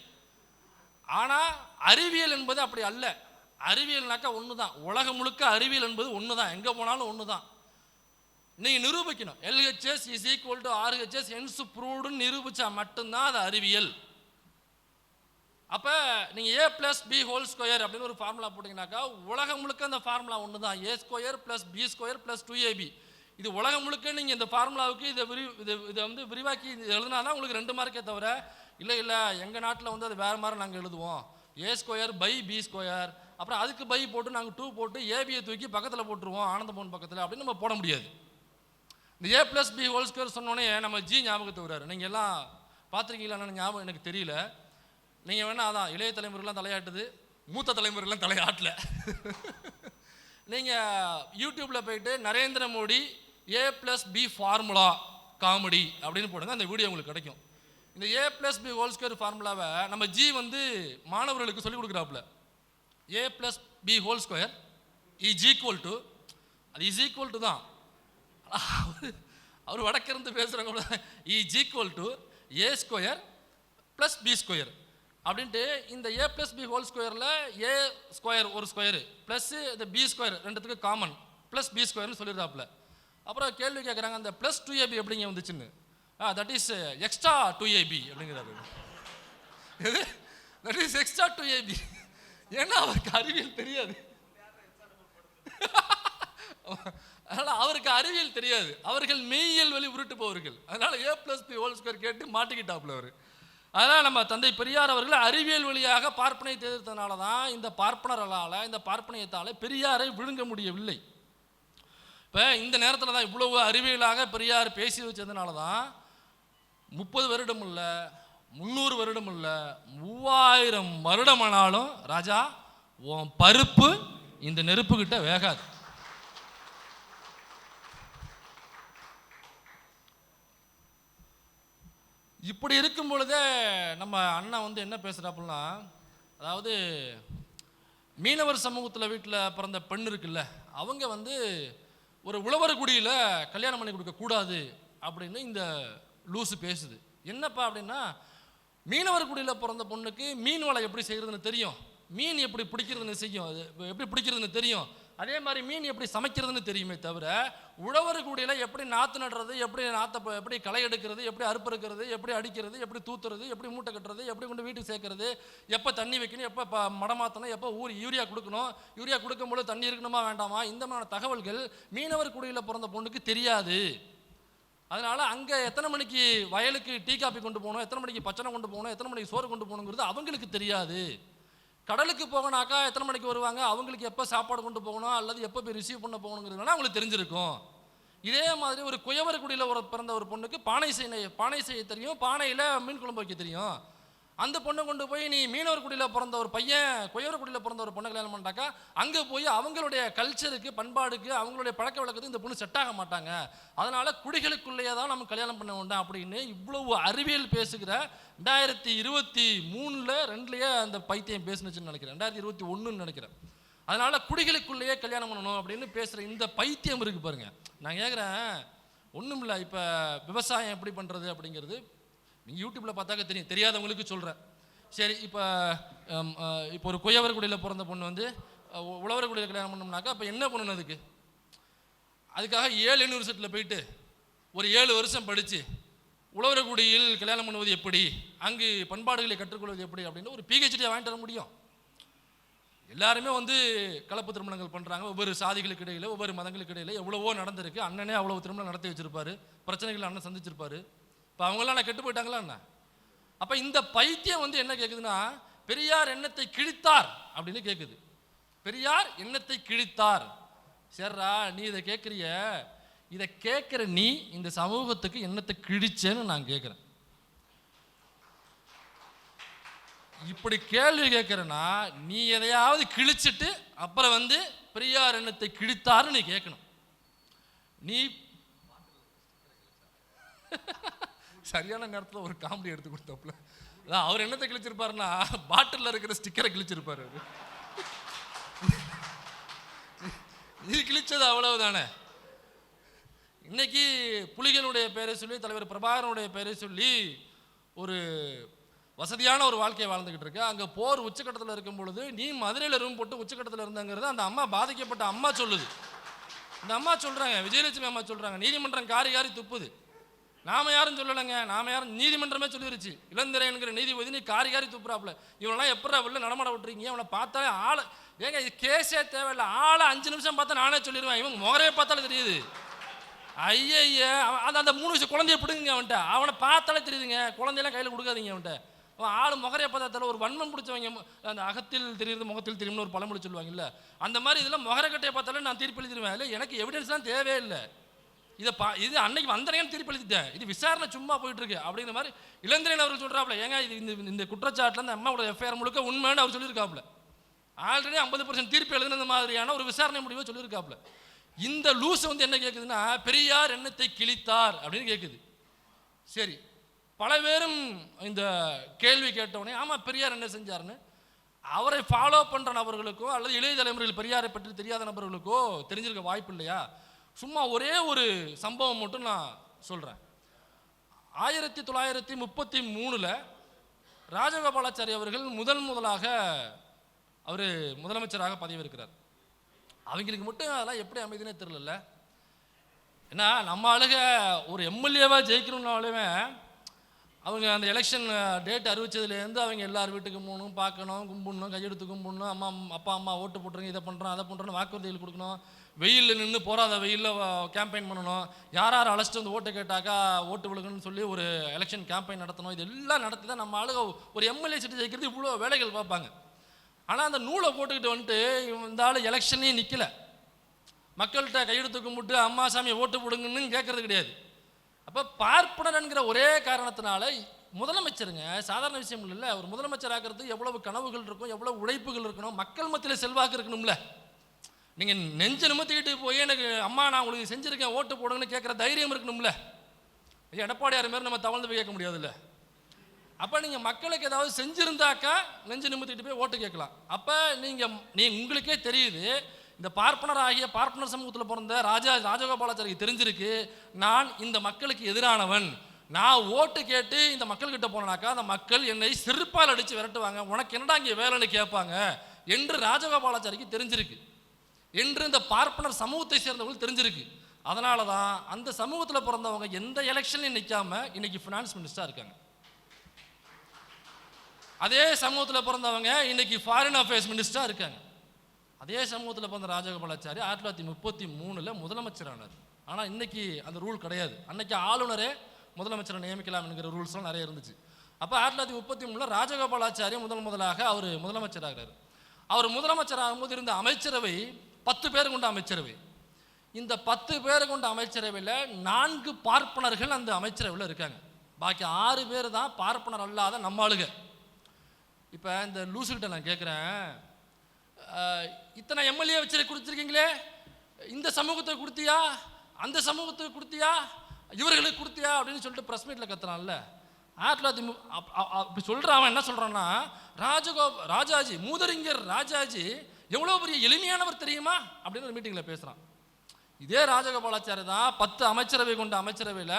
ஆனா அறிவியல் என்பது அப்படி அல்ல. அறிவியல்னாக்கா ஒன்று தான், உலகம் முழுக்க அறிவியல் என்பது ஒன்று தான், எங்கே போனாலும் ஒன்று தான். நீங்கள் நிரூபிக்கணும், LHS is equal to RHS hence ப்ரூவ்டுன்னு நிரூபித்தா மட்டும்தான் அது அறிவியல். அப்போ நீங்கள் A+B² அப்படின்னு ஒரு ஃபார்முலா போட்டிங்கனாக்கா உலகம் முழுக்க அந்த ஃபார்முலா ஒன்று தான், A² + B² + 2AB. இது உலகம் முழுக்க நீங்கள் இந்த ஃபார்முலாவுக்கு இதை விரிவாக்கி எழுதினா தான் உங்களுக்கு 2 மார்க்கே தவிர இல்லை எங்கள் நாட்டில் அது வேறு மாதிரி நாங்கள் எழுதுவோம், A²/B², அப்புறம் அதுக்கு பை போட்டு நாங்கள் 2 போட்டு ஏபியை தூக்கி பக்கத்தில் போட்டுருவோம் ஆனந்த பவன் பக்கத்தில் அப்படின்னு நம்ம போட முடியாது. இந்த A+B² சொன்னோடனே நம்ம ஜி ஞாபகத்தை வராரு. நீங்கள் எல்லாம் பார்த்துருக்கீங்களா ஞாபகம் எனக்கு தெரியல. நீங்கள் வேணா அதான் இளைய தலைமுறைலாம் தலையாட்டுது, மூத்த தலைமுறைலாம் தலையாட்டல. நீங்கள் யூடியூப்பில் போயிட்டு Narendra Modi A+B formula comedy அப்படின்னு போடுங்க, அந்த வீடியோ உங்களுக்கு கிடைக்கும். இந்த A+B² ஃபார்முலாவை நம்ம ஜி மாணவர்களுக்கு சொல்லிக் கொடுக்குறாப்புல. A+B² இஸ் ஈக்குவல் டு, அது இஸ் ஈக்குவல் டு தான், அவர் வடக்கிருந்து பேசுகிறவங்க is equal to A² + B² அப்படின்ட்டு இந்த A+B² A² ஒரு ஸ்கொயரு ப்ளஸ் இந்த B² ரெண்டுத்துக்கு காமன் ப்ளஸ் B² சொல்லிடுறாப்புல. அப்புறம் கேள்வி கேட்குறாங்க, அந்த +2AB எப்படிங்க வந்துச்சுன்னு. தட் இஸ் எக்ஸ்ட்ரா 2AB அப்படிங்கிறாரு. That is extra 2AB. ஏன்னா அவருக்கு அறிவியல் தெரியாது, அதனால அவருக்கு அறிவியல் தெரியாது, அவர்கள் மெய்யியல் வழி உருட்டு போவர்கள். அதனால A+B² கேட்டு மாட்டிக்கிட்டாப்புல அவர். அதனால் நம்ம தந்தை பெரியார் அவர்கள் அறிவியல் வழியாக பார்ப்பனியத்தை எதிர்த்ததுனால தான் இந்த பார்ப்பனர்களால், இந்த பார்ப்பனியத்தால் பெரியாரை விழுங்க முடியவில்லை. இப்போ இந்த நேரத்தில் தான் இவ்வளவு அறிவியலாக பெரியார் பேசி வச்சதுனால தான் 30 வருடம் இல்லை, 300 வருடம் இல்லை, 3000 வருடம் ஆனாலும் ராஜா உன் பருப்பு இந்த நெருப்புக்கிட்ட வேகாது. இப்படி இருக்கும் பொழுதே நம்ம அண்ணா என்ன பேசுகிறாப்புன்னா, அதாவது மீனவர் சமூகத்தில் வீட்டில் பிறந்த பெண் இருக்குல்ல, அவங்க வந்து ஒரு உழவர் குடியில் கல்யாணம் பண்ணி கொடுக்கக்கூடாது அப்படின்னு இந்த லூசு பேசுது. என்னப்பா அப்படின்னா, மீனவர் குடியில் பிறந்த பொண்ணுக்கு மீன் வலை எப்படி செய்கிறதுன்னு தெரியும், மீன் எப்படி பிடிக்கிறதுன்னு செய்யும், அது எப்படி பிடிக்கிறதுன்னு தெரியும், அதே மாதிரி மீன் எப்படி சமைக்கிறதுன்னு தெரியுமே தவிர உழவர் கூடியில் எப்படி நாற்று நடுறது, எப்படி களை எடுக்கிறது, எப்படி அறுப்பறுக்கிறது, எப்படி அடிக்கிறது, எப்படி தூத்துறது, எப்படி மூட்டை கட்டுறது, எப்படி கொண்டு வீட்டுக்கு சேர்க்கறது, எப்போ தண்ணி வைக்கணும், எப்போ மடமாற்றணும், எப்போ யூரியா கொடுக்கணும், யூரியா கொடுக்கும்போது தண்ணி இருக்கணுமா வேண்டாமா, இந்த மாதிரியான தகவல்கள் மீனவர் குடியில் பிறந்த பொண்ணுக்கு தெரியாது. அதனால் அங்கே எத்தனை மணிக்கு வயலுக்கு டீ காப்பி கொண்டு போகணும், எத்தனை மணிக்கு பச்சனை கொண்டு போகணும், எத்தனை மணிக்கு சோறு கொண்டு போகணுங்கிறது அவங்களுக்கு தெரியாது. கடலுக்கு போகணாக்கா எத்தனை மணிக்கு வருவாங்க, அவங்களுக்கு எப்போ சாப்பாடு கொண்டு போகணும் அல்லது எப்போ போய் ரிசீவ் பண்ண போகணுங்கிறதுனா அவங்களுக்கு தெரிஞ்சிருக்கும். இதே மாதிரி ஒரு குயவர் குடியில் பிறந்த ஒரு பொண்ணுக்கு பானை செய்ய தெரியும், பானையில் மீன் குழம்பு வைக்க தெரியும். அந்த பொண்ணை கொண்டு போய் நீ மீனவர் குடியில் பிறந்த ஒரு பையன் குயவர் குடியில் பிறந்த ஒரு பொண்ணை கல்யாணம் பண்ணிட்டாக்கா அங்கே போய் அவங்களுடைய கல்ச்சருக்கு, பண்பாடுக்கு, அவங்களுடைய பழக்க வழக்கத்துக்கு இந்த பொண்ணு செட் ஆக மாட்டாங்க. அதனால் குடிகளுக்குள்ளேயே தான் நம்ம கல்யாணம் பண்ண வேண்டாம் அப்படின்னு இவ்வளவு அறிவியல் பேசுகிற 2023 அந்த பைத்தியம் பேசுனுச்சுன்னு நினைக்கிறேன், 2021 நினைக்கிறேன். அதனால் குடிகளுக்குள்ளேயே கல்யாணம் பண்ணணும் அப்படின்னு பேசுகிற இந்த பைத்தியம் இருக்குது பாருங்க. நான் கேட்குறேன், ஒன்றும் இல்லை, இப்போ விவசாயம் எப்படி பண்ணுறது அப்படிங்கிறது நீங்கள் யூடியூப்பில் பார்த்தாக்க தெரியும், தெரியாதவங்களுக்கு சொல்கிறேன். சரி, இப்போ ஒரு குயவர் குடியில் பிறந்த பொண்ணு வந்து உழவர் குடியில் கல்யாணம் பண்ணோம்னாக்கா அப்போ என்ன பண்ணணும், அதுக்காக 7 யூனிவர்சிட்டியில் போயிட்டு ஒரு 7 வருஷம் படித்து உழவர் குடியில் கல்யாணம் பண்ணுவது எப்படி, அங்கு பண்பாடுகளை கற்றுக்கொள்வது எப்படி அப்படின்னு ஒரு PhD வாங்கிட்டு வர முடியும். எல்லாருமே வந்து கலப்பு திருமணங்கள் பண்ணுறாங்க. ஒவ்வொரு சாதிகளுக்கு இடையில், ஒவ்வொரு மதங்களுக்கு இடையில் எவ்வளவோ நடந்திருக்கு. அண்ணனே அவ்வளோ திருமணம் நடத்தி வச்சிருப்பாரு, பிரச்சனைகள் அண்ணன் சந்திச்சிருப்பாரு. இப்போ அவங்களாம் நான் கெட்டு போயிட்டாங்களா என்ன? அப்போ இந்த பைத்தியம் வந்து என்ன கேட்குதுன்னா, பெரியார் எண்ணத்தை கிழித்தார் அப்படின்னு கேட்குது. பெரியார் எண்ணத்தை கிழித்தார். சரிடா, நீ இதை கேட்குறிய, இதை கேட்குற நீ இந்த சமூகத்துக்கு எண்ணத்தை கிழிச்சேன்னு நான் கேட்குறேன். இப்படி கேள்வி கேட்குறேன்னா நீ எதையாவது கிழிச்சிட்டு அப்புறம் வந்து பெரியார் எண்ணத்தை கிழித்தாருன்னு நீ கேட்கணும். நீ சரியான நேரத்தில் ஒரு காமெடி எடுத்து கொடுத்தாப்புல, அதான் அவர் என்னத்தை கிழிச்சிருப்பாருன்னா பாட்டிலில் இருக்கிற ஸ்டிக்கரை கிழிச்சிருப்பாரு. இது கிழிச்சது அவ்வளவுதானே. இன்னைக்கு புலிகளுடைய பெயரை சொல்லி, தலைவர் பிரபாகரனுடைய பெயரை சொல்லி ஒரு வசதியான ஒரு வாழ்க்கையை வாழ்ந்துகிட்டு இருக்கு. அங்கே போர் உச்சக்கட்டத்தில் இருக்கும் பொழுது நீ மதுரையில் ரூம் போட்டு உச்சக்கட்டத்தில் இருந்தாங்கிறது அந்த அம்மா, பாதிக்கப்பட்ட அம்மா சொல்லுது. இந்த அம்மா சொல்கிறாங்க, விஜயலட்சுமி அம்மா சொல்கிறாங்க, நீதிமன்றம் காரி காரி துப்புது. நாம யாரும் சொல்லலைங்க, நாம யாரும், நீதிமன்றமே சொல்லிருச்சு. இளந்திரையன்கிற நீதிபதி நீ காரி காரி துப்புறாப்புல, இவனெல்லாம் எப்படா வெளில நடமாட விட்டுருக்கீங்க, அவனை பார்த்தாலே ஆளை, ஏங்க இது கேஸே தேவையில்லை, ஆளை 5 நிமிஷம் பார்த்தா நானே சொல்லிடுவேன், இவங்க முகரையை பார்த்தாலே தெரியுது. ஐய அந்த 3 வயசு குழந்தைய பிடுங்க அவன்கிட்ட, அவனை பார்த்தாலே தெரியுதுங்க, குழந்தையெல்லாம் கையில் கொடுக்காதீங்க அவன்கிட்ட. அவன் ஆள் முகரையை பார்த்தால ஒரு வன்மம் பிடிச்சவங்க, அந்த அகத்தில் தெரியுது முகத்தில் தெரியும்னு ஒரு பழமொழி சொல்லுவாங்க இல்லை, அந்த மாதிரி இதெல்லாம் முகரக்கட்டையை பார்த்தாலே நான் தீர்ப்பு எழுதிடுவேன். இல்லை, எனக்கு எவிடன்ஸ்லாம் தேவையே இல்லை, இது அன்னைக்கு வந்தனையான்னு தீர்ப்பு எழுதிட்டேன், இது விசாரணை சும்மா போயிட்டு இருக்கு அப்படிங்கிற மாதிரி இளந்திரன் அவர்கள் சொல்றாப்புல. ஏங்க இது இந்த குற்றச்சாட்டில் அந்த அம்மாவோட FIR முழுக்க உண்மைன்னு அவர் சொல்லியிருக்காப்புல. ஆல்ரெடி 50% தீர்ப்பு எழுதுன மாதிரியான ஒரு விசாரணை முடிவை சொல்லியிருக்காப்புல. இந்த லூஸ் வந்து என்ன கேட்குதுன்னா, பெரியார் எண்ணத்தை கிழித்தார் அப்படின்னு கேட்குது. சரி, பல பேரும் இந்த கேள்வி கேட்டவுடனே ஆமாம் பெரியார் என்ன செஞ்சார்னு அவரை ஃபாலோ பண்ணுற நபர்களுக்கோ அல்லது இளைய தலைமுறையில் பெரியாரை பற்றி தெரியாத நபர்களுக்கோ தெரிஞ்சிருக்க வாய்ப்பு இல்லையா? சும்மா ஒரே ஒரு சம்பவம் மட்டும் நான் சொல்கிறேன். 1933 ராஜகோபாலாச்சாரி அவர்கள் முதலாக அவர் முதலமைச்சராக பதவியேற்கிறார். அவங்களுக்கு மட்டும் அதெல்லாம் எப்படி அமைதுன்னே தெரியல. ஏன்னா நம்ம ஆளுக ஒரு MLA-வாக ஜெயிக்கணும்னாலுமே அவங்க அந்த எலெக்ஷன் டேட் அறிவிச்சதுலேருந்து அவங்க எல்லார் வீட்டுக்கு போகணும், பார்க்கணும், கும்பிடணும், கையெடுத்து கும்பிடணும், அப்பா அம்மா ஓட்டு போட்டுருங்க, இதை பண்ணுறோம் அதை பண்ணுறோன்னு வாக்குறுதிகள் கொடுக்கணும், வெயிலில் நின்று போராத வெயிலில் கேம்பெயின் பண்ணணும், யார் அழைச்சிட்டு வந்து ஓட்டு கேட்டாக்கா ஓட்டு விழுகணும்னு சொல்லி ஒரு எலெக்ஷன் கேம்பெயின் நடத்தணும். இதெல்லாம் நடத்தி தான் நம்ம ஆளுக ஒரு MLA சீட்டு ஜெயிக்கிறது இவ்வளோ வேலைகள் பார்ப்பாங்க. ஆனால் அந்த நூலை போட்டுக்கிட்டு வந்துட்டு இந்த ஆள் எலெக்ஷனே நிற்கலை, மக்கள்கிட்ட கையெடுத்து கும்பிட்டு அம்மா சாமியை ஓட்டு போடுங்கன்னு கேட்கறது கிடையாது. அப்போ பார்ப்பனர் என்கிற ஒரே காரணத்தினால முதலமைச்சருங்க சாதாரண விஷயம் இல்லை. ஒரு முதலமைச்சர் ஆகிறது எவ்வளவு கனவுகள் இருக்கும், எவ்வளவு உழைப்புகள் இருக்கணும், மக்கள் மத்தியில் செல்வாக்கு இருக்கணும்ல. நீங்கள் நெஞ்ச நிமித்திக்கிட்டு போய் எனக்கு அம்மா நான் உங்களுக்கு செஞ்சுருக்கேன் ஓட்டு போடுங்கன்னு கேட்குற தைரியம் இருக்கணும்ல. எடப்பாடியார் மாரி நம்ம தவழ்ந்து போய் கேட்க முடியாதுல்ல. அப்போ நீங்கள் மக்களுக்கு ஏதாவது செஞ்சுருந்தாக்கா நெஞ்சு நிமித்திட்டு போய் ஓட்டு கேட்கலாம். அப்போ உங்களுக்கே தெரியுது, இந்த பார்ப்பனர் சமூகத்தில் பிறந்த ராஜகோபாலாச்சாரிக்கு தெரிஞ்சிருக்கு, நான் இந்த மக்களுக்கு எதிரானவன். நான் ஓட்டு கேட்டு இந்த மக்கள்கிட்ட போனாக்கா அந்த மக்கள் என்னை செருப்பால் அடித்து விரட்டுவாங்க, உனக்கு என்னடா இங்கே வேலைன்னு கேட்பாங்க என்று ராஜகோபாலாச்சாரிக்கு தெரிஞ்சிருக்கு, என்று இந்த பார்ப்பனர் சமூகத்தை சேர்ந்தவங்களுக்கு தெரிஞ்சிருக்கு. அதனால தான் அந்த சமூகத்தில் பிறந்தவங்க எந்த எலெக்ஷன்லையும் நிற்காம இன்னைக்கு ஃபினான்ஸ் மினிஸ்டராக இருக்காங்க. அதே சமூகத்தில் பிறந்தவங்க இன்னைக்கு ஃபாரின் அஃபேர்ஸ் மினிஸ்டராக இருக்காங்க. அதே சமூகத்தில் பிறந்த ராஜகோபாலாச்சாரி 1933 முதலமைச்சரானார். ஆனால் இன்னைக்கு அந்த ரூல் கிடையாது. அன்னைக்கு ஆளுநரே முதலமைச்சரை நியமிக்கலாம் என்கிற ரூல்ஸ்லாம் நிறைய இருந்துச்சு. அப்போ 1933 ராஜகோபாலாச்சாரி முதலாக அவர் முதலமைச்சராகிறார். அவர் முதலமைச்சராகும்போது இருந்த அமைச்சரவை 10 பேர் கொண்ட அமைச்சரவை. இந்த 10 பேர் கொண்ட அமைச்சரவையில் 4 பார்ப்பனர்கள் அந்த அமைச்சரவையில் இருக்காங்க. பாக்கி 6 பேர் தான் பார்ப்பனர் அல்லாத நம்மாளுக. இப்போ இந்த லூசுகிட்ட நான் கேட்குறேன், இத்தனை எம்எல்ஏ வச்சு கொடுத்துருக்கீங்களே, இந்த சமூகத்தை கொடுத்தியா, அந்த சமூகத்துக்கு கொடுத்தியா, இவர்களுக்கு கொடுத்தியா அப்படின்னு சொல்லிட்டு ப்ரெஸ் மீட்டில் கத்துறான்ல. 1930 அப்படி சொல்கிற அவன் என்ன சொல்கிறான்னா, ராஜாஜி மூதறிஞர் ராஜாஜி எவ்வளோ பெரிய எளிமையானவர் தெரியுமா அப்படின்னு ஒரு மீட்டிங்கில் பேசுகிறான். இதே ராஜகோபாலாச்சாரி தான் 10 அமைச்சரவை கொண்ட அமைச்சரவையில்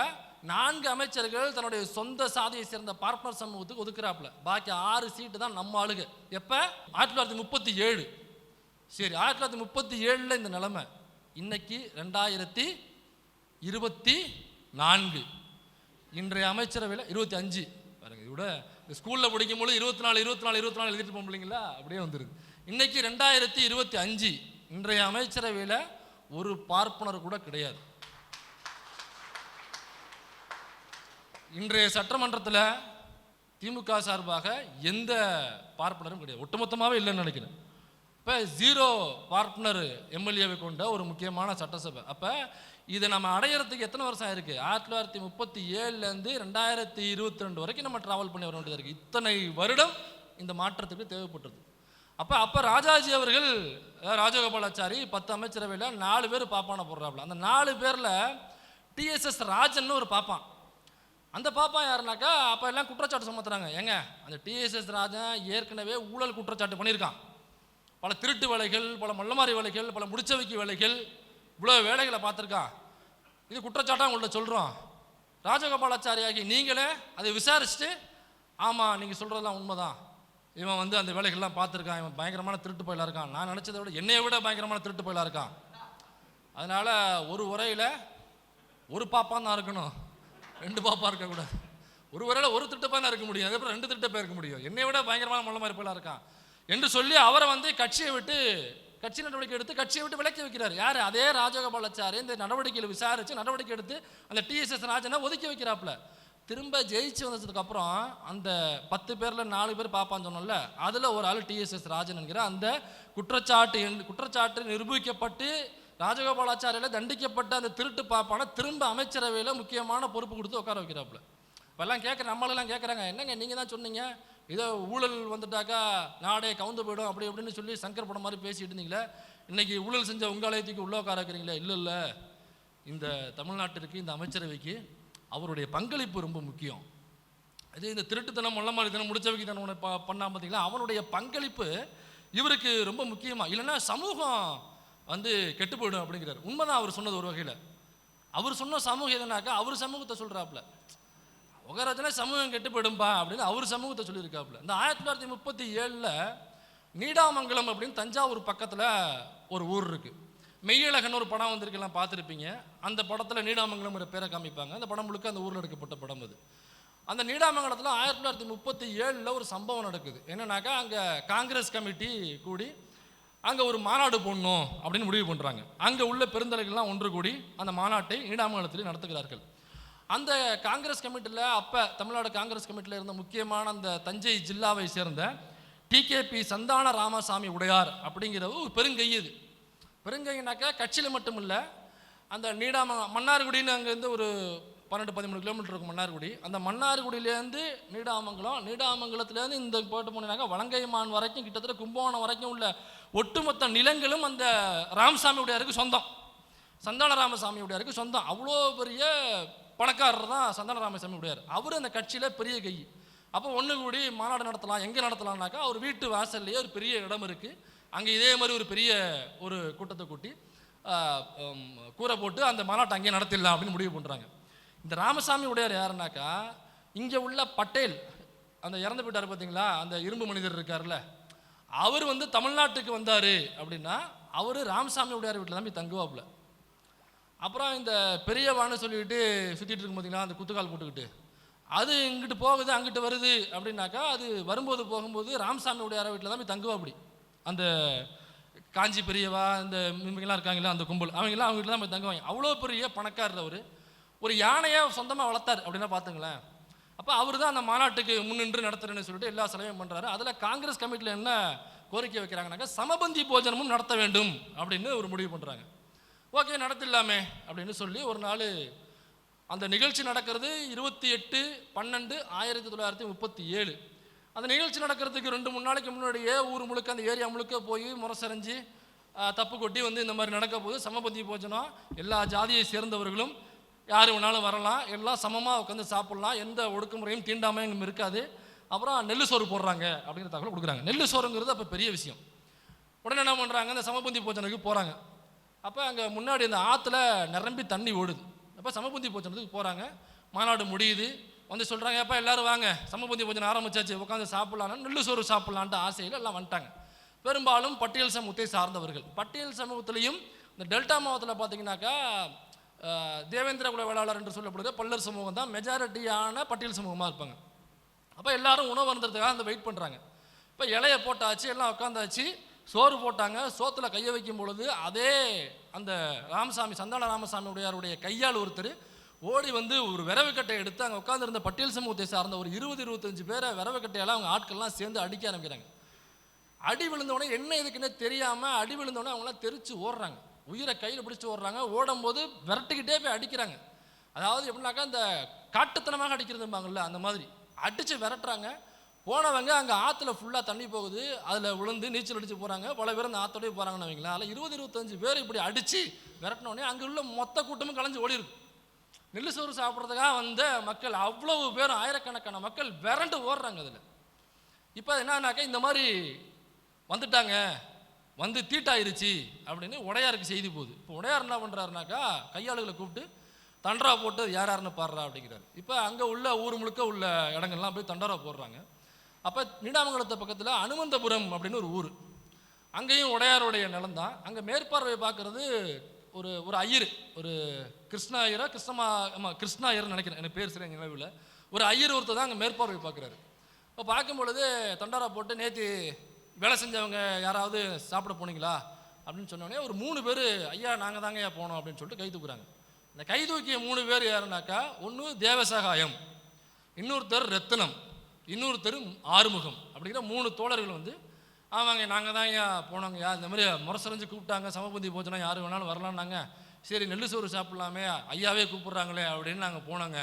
4 அமைச்சர்கள் தன்னுடைய சொந்த சாதியை சேர்ந்த பார்ப்பனர் சமூகத்துக்கு ஒதுக்குறாப்புல. பாக்கி 6 சீட்டு தான் நம்ம ஆளுக. எப்போ? 1937. சரி, 1937 இந்த நிலைமை. இன்னைக்கு 2024. இன்றைய அமைச்சரவையில் 25. பாருங்க, இதோட ஸ்கூலில் படிக்கும்போது 24 எழுதிட்டு போக முடியலைங்களா, அப்படியே வந்துடுது. இன்னைக்கு 2025. இன்றைய அமைச்சரவையில் ஒரு பார்ப்பனர் கூட கிடையாது. இன்றைய சட்டமன்றத்தில் திமுக சார்பாக எந்த பார்ப்பனரும் கிடையாது, ஒட்டுமொத்தமாகவே இல்லைன்னு நினைக்கிறேன். இப்போ 0 பார்ப்பனர் எம்எல்ஏவை கொண்ட ஒரு முக்கியமான சட்டசபை. அப்போ இதை நம்ம அடையிறதுக்கு எத்தனை வருஷம் ஆயிருக்கு? 1937 2022 வரைக்கும் நம்ம ட்ராவல் பண்ணி வர வேண்டியதாக இருக்குது. இத்தனை வருடம் இந்த மாற்றத்துக்கு தேவைப்பட்டது. அப்போ ராஜாஜி அவர்கள், ராஜகோபாலாச்சாரி 10 அமைச்சரவையில் 4 பேர் பாப்பான போடுறாப்புல. அந்த 4 பேரில் டிஎஸ்எஸ் ராஜன் ஒரு பாப்பான். அந்த பாப்பா யாருனாக்கா, அப்போ எல்லாம் குற்றச்சாட்டு சுமத்துறாங்க. ஏங்க, அந்த டிஎஸ்எஸ் ராஜன் ஏற்கனவே ஊழல் குற்றச்சாட்டு பண்ணியிருக்கான். பல திருட்டு வேலைகள், பல மல்லமாரி வேலைகள், பல முடிச்சவைக்கு வேலைகள், இவ்வளோ வேலைகளை பார்த்துருக்கான். இது குற்றச்சாட்டாக உங்கள்கிட்ட சொல்கிறோம். ராஜகோபாலாச்சாரி ஆகி நீங்களே அதை விசாரிச்சுட்டு, ஆமாம் நீங்கள் சொல்கிறதெல்லாம் உண்மைதான், இவன் அந்த வேலைகள்லாம் பார்த்துருக்கான், இவன் பயங்கரமான திருட்டு போயிலாக இருக்கான், நான் நினச்சதை விட என்னையை விட பயங்கரமான திருட்டு போயிலாக இருக்கான், அதனால் ஒரு உரையில் ஒரு பாப்பான் தான் இருக்கணும், 2 பாப்பா இருக்கக்கூடாது. ஒரு உரையில் ஒரு திருட்டு தான் இருக்க முடியும், அதுக்கப்புறம் 2 திருட்டு போய் இருக்க முடியும், என்னை விட பயங்கரமான மல்ல மாதிரி போயிலாக இருக்கான் என்று சொல்லி அவரை கட்சி நடவடிக்கை எடுத்து கட்சியை விட்டு விலக்கி வைக்கிறார். யார்? அதே ராஜகோபாலாச்சாரி இந்த நடவடிக்கையில் விசாரித்து நடவடிக்கை எடுத்து அந்த டிஎஸ்எஸ் ராஜனை ஒதுக்கி வைக்கிறாப்புல. திரும்ப ஜெயிச்சு வந்ததுக்கு அப்புறம் அந்த 10 பேரில் 4 பேர் பாப்பான்னு சொன்னோம்ல, அதில் ஒரு ஆள் டிஎஸ்எஸ் ராஜன் என்கிற அந்த குற்றச்சாட்டு நிரூபிக்கப்பட்டு ராஜகோபாலாச்சாரியில் தண்டிக்கப்பட்ட அந்த திருட்டு பாப்பான திரும்ப அமைச்சரவையில் முக்கியமான பொறுப்பு கொடுத்து உட்கார வைக்கிறாப்புல. இப்போல்லாம் நம்மளெல்லாம் கேட்குறாங்க, என்னங்க நீங்கள் தான் சொன்னீங்க ஏதோ ஊழல் வந்துட்டாக்கா நாடே கவுந்து போயிடும் அப்படி அப்படின்னு சொல்லி சங்கர் படம் மாதிரி பேசிட்டு இருந்தீங்களே, இன்னைக்கு ஊழல் செஞ்ச உங்கள் ஆலயத்துக்கு உள்ள உட்கார வைக்கிறீங்களே. இல்லை, இந்த தமிழ்நாட்டிற்கு இந்த அமைச்சரவைக்கு அவருடைய பங்களிப்பு ரொம்ப முக்கியம். அது இந்த திருட்டுத்தனம் மொல்லமாரித்தனம் முடிச்சவைக்கு தனம் பண்ணா பார்த்தீங்களா, அவனுடைய பங்களிப்பு இவருக்கு ரொம்ப முக்கியமா, இல்லைன்னா சமூகம் கெட்டு போயிடும் அப்படிங்கிறார். உண்மைதான் அவர் சொன்னது. ஒரு வகையில் அவர் சொன்ன சமூகம் எதுனாக்கா அவர் சமூகத்தை சொல்கிறாப்புல, உகராஜனே சமூகம் கெட்டு போயிடும்பா அப்படின்னு அவர் சமூகத்தை சொல்லியிருக்காப்புல. இந்த 1937 நீடாமங்கலம் அப்படின்னு தஞ்சாவூர் பக்கத்தில் ஒரு ஊர் இருக்குது. மெய்யழகன் ஒரு படம் வந்திருக்கலாம், பார்த்துருப்பீங்க. அந்த படத்தில் நீடாமங்கலம்ங்கிற பேரை காமிப்பாங்க. அந்த படம் முழுக்க அந்த ஊரில் எடுக்கப்பட்ட படம் அது. அந்த நீடாமங்கலத்தில் 1937 ஒரு சம்பவம் நடக்குது. என்னன்னாக்கா, அங்கே காங்கிரஸ் கமிட்டி கூடி அங்கே ஒரு மாநாடு போடணும் அப்படின்னு முடிவு பண்ணுறாங்க. அங்கே உள்ள பெருந்தலைகள்லாம் ஒன்று கூடி அந்த மாநாட்டை நீடாமங்கலத்தில் நடத்துகிறார்கள். அந்த காங்கிரஸ் கமிட்டியில் அப்போ தமிழ்நாடு காங்கிரஸ் கமிட்டியில் இருந்த முக்கியமான அந்த தஞ்சை ஜில்லாவை சேர்ந்த டிகேபி சந்தான ராமசாமி உடையார் அப்படிங்கிற ஒரு பெருங்கை. இது பெருங்கைனாக்கா கட்சியில் மட்டும் இல்லை, அந்த மன்னார்குடின்னு அங்கேருந்து ஒரு 12-13 கிலோமீட்டர் இருக்கும் மன்னார்குடி. அந்த மன்னார்குடியிலேருந்து நீடாமங்கலத்துலேருந்து இந்த போட்டு போனாக்கா வலங்கைமான் வரைக்கும் கிட்டத்தட்ட கும்பகோணம் வரைக்கும் உள்ள ஒட்டுமொத்த நிலங்களும் அந்த ராமசாமி உடையாருக்கு சொந்தம், சந்தான ராமசாமி உடையாருக்கு சொந்தம். அவ்வளோ பெரிய பணக்காரர் தான் சந்தான ராமசாமி உடையார். அவர் அந்த கட்சியில் பெரிய கை. அப்போ ஒன்று கூடி மாநாடு நடத்தலாம். எங்கே நடத்தலாம்னாக்கா அவர் வீட்டு வாசல்லையே ஒரு பெரிய இடம் இருக்குது, அங்கே இதே மாதிரி ஒரு பெரிய ஒரு கூட்டத்தை கூட்டி கூரை போட்டு அந்த மாநாட்டை அங்கேயே நடத்திடலாம் அப்படின்னு முடிவு பண்ணுறாங்க. இந்த ராமசாமி உடையார் யாருன்னாக்கா இங்கே உள்ள பட்டேல், அந்த இறந்து போயிட்டார் பார்த்தீங்களா, அந்த இரும்பு மனிதர் இருக்கார்ல, அவர் வந்து தமிழ்நாட்டுக்கு வந்தார் அப்படின்னா அவர் ராமசாமி உடையார் வீட்டில் தான் போய் தங்குவாப்புல. அப்புறம் இந்த பெரியவான்னு சொல்லிட்டு சுற்றிட்டு இருக்கும் பார்த்தீங்களா, அந்த குத்துக்கால் போட்டுக்கிட்டு, அது இங்கிட்டு போகுது அங்கிட்டு வருது அப்படின்னாக்கா அது வரும்போது போகும்போது ராமசாமி உடையார் வீட்டில் தான் போய் தங்குவா. அப்படி அந்த காஞ்சி பெரியவா இந்த இவங்கெல்லாம் இருக்காங்களா அந்த கும்பல், அவங்கெல்லாம் அவங்க வீட்டில் தான் போய் தங்குவாங்க. அவ்வளோ பெரிய பணக்காரர் அவர். ஒரு யானையை சொந்தமாக வளர்த்தார் அப்படின்னா பார்த்துங்களேன். அப்போ அவர் தான் அந்த மாநாட்டுக்கு முன்னின்று நடத்துறேன்னு சொல்லிட்டு எல்லா செலவையும் பண்ணுறாரு. அதில் காங்கிரஸ் கமிட்டியில் என்ன கோரிக்கை வைக்கிறாங்கனாக்கா சமபந்தி போஜனமும் நடத்த வேண்டும் அப்படின்னு ஒரு முடிவு பண்ணுறாங்க. ஓகே நடத்திடலாமே அப்படின்னு சொல்லி ஒரு நாள் அந்த நிகழ்ச்சி நடக்கிறது 28/12/1937. அந்த நிகழ்ச்சி நடக்கிறதுக்கு 2-3 நாளைக்கு முன்னாடியே ஊர் முழுக்க அந்த ஏரியா முழுக்க போய் முரசரைஞ்சி தப்பு கொட்டி வந்து இந்த மாதிரி நடக்க போது சமபந்தி போஜனம், எல்லா ஜாதியை சேர்ந்தவர்களும் யார் வேணாலும் வரலாம், எல்லாம் சமமாக உட்காந்து சாப்பிட்லாம், எந்த ஒடுக்குமுறையும் தீண்டாமல் இங்கே இருக்காது. அப்புறம் நெல் சோறு போடுறாங்க அப்படிங்கிற தகவல் கொடுக்குறாங்க. நெல் சோறுங்கிறது அப்போ பெரிய விஷயம். உடனே என்ன பண்ணுறாங்க, இந்த சமபந்தி போஜனத்துக்கு போகிறாங்க. அப்போ அங்கே முன்னாடி அந்த ஆற்றுல நிரம்பி தண்ணி ஓடுது. அப்போ சமபந்தி போஜனத்துக்கு போகிறாங்க. மாநாடு முடியுது, வந்து சொல்கிறாங்க, அப்போ எல்லோரும் வாங்க சமபந்தி போஜனம் ஆரம்பிச்சாச்சு, உட்காந்து சாப்பிட்லான்னு நெல் சோறு சாப்பிட்லான்ட்டு ஆசையில் எல்லாம் வந்துட்டாங்க. பெரும்பாலும் பட்டியல் சமூகத்தை சார்ந்தவர்கள். பட்டியல் சமூகத்திலையும் இந்த டெல்டா மாவட்டத்தில் பார்த்தீங்கன்னாக்கா தேவேந்திர குல வேளாளர் என்று சொல்லப்படுது பல்லர் சமூகம் தான் மெஜாரிட்டியான பட்டியல் சமூகமாக இருப்பாங்க. அப்போ எல்லாரும் உணவு வந்ததுக்காக அந்த வெயிட் பண்ணுறாங்க. இப்போ இலையை போட்டாச்சு, எல்லாம் உட்காந்தாச்சு, சோறு போட்டாங்க. சோத்தில் கையை வைக்கும் பொழுது அதே அந்த ராமசாமி சந்தான ராமசாமி உடையாருடைய கையால் ஒருத்தர் ஓடி வந்து ஒரு விரவுக்கட்டை எடுத்து அங்கே உட்காந்துருந்த பட்டியல் சமூகத்தை சார்ந்த ஒரு 20-25 பேரை விரவுக்கட்டையெல்லாம் அவங்க ஆட்கள்லாம் சேர்ந்து அடிக்க ஆரம்பிக்கிறாங்க. அடி விழுந்தோடனே என்ன இதுக்குன்னே தெரியாமல் அடி விழுந்தோடனே அவங்களாம் தெரிச்சு ஓடுறாங்க, உயிரை கையில் பிடிச்சி ஓடுறாங்க. ஓடும்போது விரட்டிக்கிட்டே போய் அடிக்கிறாங்க. அதாவது எப்படின்னாக்கா இந்த காட்டுத்தனமாக அடிக்கிறதும்பாங்கள்ல அந்த மாதிரி அடித்து விரட்டுறாங்க. போனவங்க அங்கே ஆற்றுல ஃபுல்லாக தண்ணி போகுது, அதில் விழுந்து நீச்சல் அடித்து போகிறாங்க. பல பேர் அந்த ஆற்றோடய போகிறாங்கன்னு வைங்களேன். அதில் 20-25 பேர் இப்படி அடித்து விரட்டினோடனே அங்கே உள்ள மொத்த கூட்டமும் கலைஞ்சு ஓடி இருக்கு. நெல் சோறு சாப்பிட்றதுக்காக வந்த மக்கள் அவ்வளவு பேரும் ஆயிரக்கணக்கான மக்கள் விரண்டு ஓடுறாங்க. அதில் இப்போ என்னன்னாக்கா இந்த மாதிரி வந்துட்டாங்க, வந்து தீட்டாயிருச்சு அப்படின்னு உடையாருக்கு செய்தி போகுது. இப்போ உடையார் என்ன பண்ணுறாருனாக்கா கையாளுகளை கூப்பிட்டு தண்டரா போட்டு யார் யாருன்னு பாடுறா அப்படிங்கிறாரு. இப்போ அங்கே உள்ள ஊர் முழுக்க உள்ள இடங்கள்லாம் போய் தண்டரா போடுறாங்க. அப்போ நீடாமங்கலத்து பக்கத்தில் அனுமந்தபுரம் அப்படின்னு ஒரு ஊர், அங்கேயும் உடையாருடைய நிலம் தான். அங்கே மேற்பார்வை பார்க்குறது ஒரு ஐயர், ஒரு கிருஷ்ணா ஐயர்னு நினைக்கிறேன், எனக்கு பேர் சரியாக நினைவில். ஒரு ஐயர் ஒருத்தர் தான் அங்கே மேற்பார்வை பார்க்குறாரு. இப்போ பார்க்கும் பொழுது தண்டரா போட்டு நேற்று வேலை செஞ்சவங்க யாராவது சாப்பிட போனீங்களா அப்படின்னு சொன்னோடனே ஒரு 3 பேர் ஐயா நாங்கள் தாங்க ஐயா போனோம் அப்படின்னு சொல்லிட்டு கை தூக்குறாங்க. இந்த கை தூக்கிய 3 பேர் யாருனாக்கா ஒன்று தேவசகாயம், இன்னொருத்தர் ரத்தினம், இன்னொருத்தர் ஆறுமுகம் அப்படிங்கிற 3 தோழர்கள் வந்து ஆமாங்க நாங்கள் தான் ஐயா போனோங்கய்யா, இந்த மாதிரி முரசரைஞ்சு கூப்பிட்டாங்க, சமபந்தி போச்சனா யார் வேணாலும் வரலான்னாங்க, சரி நெல் சோறு சாப்பிட்லாமே ஐயாவே கூப்பிட்றாங்களே அப்படின்னு நாங்கள் போனோங்க.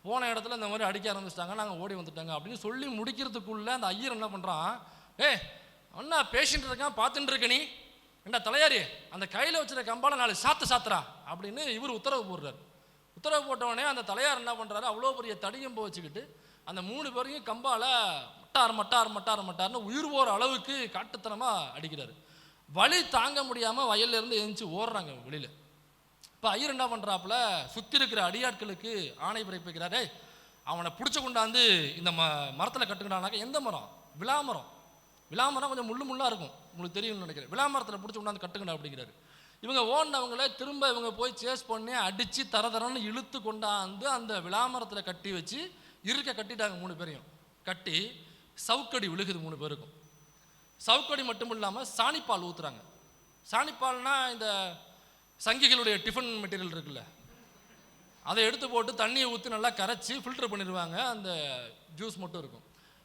போன இடத்துல இந்த மாதிரி அடிக்க ஆரம்பிச்சிட்டாங்க, நாங்கள் ஓடி வந்துட்டாங்க அப்படின்னு சொல்லி முடிக்கிறதுக்குள்ளே அந்த ஐயர் என்ன பண்ணுறான், அண்ணா பேஷண்ட் இருக்கான் பார்த்துட்டு இருக்க நீ என்ன தலையாரி அந்த கையில் வச்சுருக்க கம்பால 4 சாத்துறா அப்படின்னு இவர் உத்தரவு போடுறாரு. உத்தரவு போட்டவொடனே அந்த தலையார் என்ன பண்ணுறாரு, அவ்வளோ பெரிய தடியம்பு வச்சுக்கிட்டு அந்த 3 பேரையும் கம்பால மட்டார்னு உயிர் போகிற அளவுக்கு காட்டுத்தனமாக அடிக்கிறாரு. வலி தாங்க முடியாமல் வயல்லேருந்து எழுந்துச்சு ஓடுறாங்க வெளியில். இப்போ ஐயர் என்ன பண்ணுறாப்புல சுற்றி இருக்கிற அடியாட்களுக்கு ஆணை பிறப்பிக்கிறாரு, அவனை பிடிச்ச கொண்டாந்து இந்த மரத்தில் கட்டுக்கிட்டானாக்கா, எந்த மரம், விளாமரம் கொஞ்சம் முள்ளாக இருக்கும் உங்களுக்கு தெரியும்னு நினைக்கிறேன், விளாமரத்தில் பிடிச்சி கொண்டாந்து கட்டுக்கணும் அப்படிங்கிறாரு. இவங்க ஓடினவங்களே திரும்ப இவங்க போய் சேஸ் பண்ணி அடித்து தரன்னு இழுத்து கொண்டாந்து அந்த விளாமரத்தில் கட்டி வச்சு இருக்க கட்டிட்டாங்க. 3 பேரையும் கட்டி சவுக்கடி விழுகுது 3 பேருக்கும். சவுக்கடி மட்டும் இல்லாமல் சாணிப்பால் ஊற்றுறாங்க. சாணிப்பால்னா இந்த சங்கிகளுடைய டிஃபன் மெட்டீரியல் இருக்குல்ல, அதை எடுத்து போட்டு தண்ணியை ஊற்றி நல்லா கரைச்சி ஃபில்டர் பண்ணிடுவாங்க, அந்த ஜூஸ் மட்டும் இருக்கும்.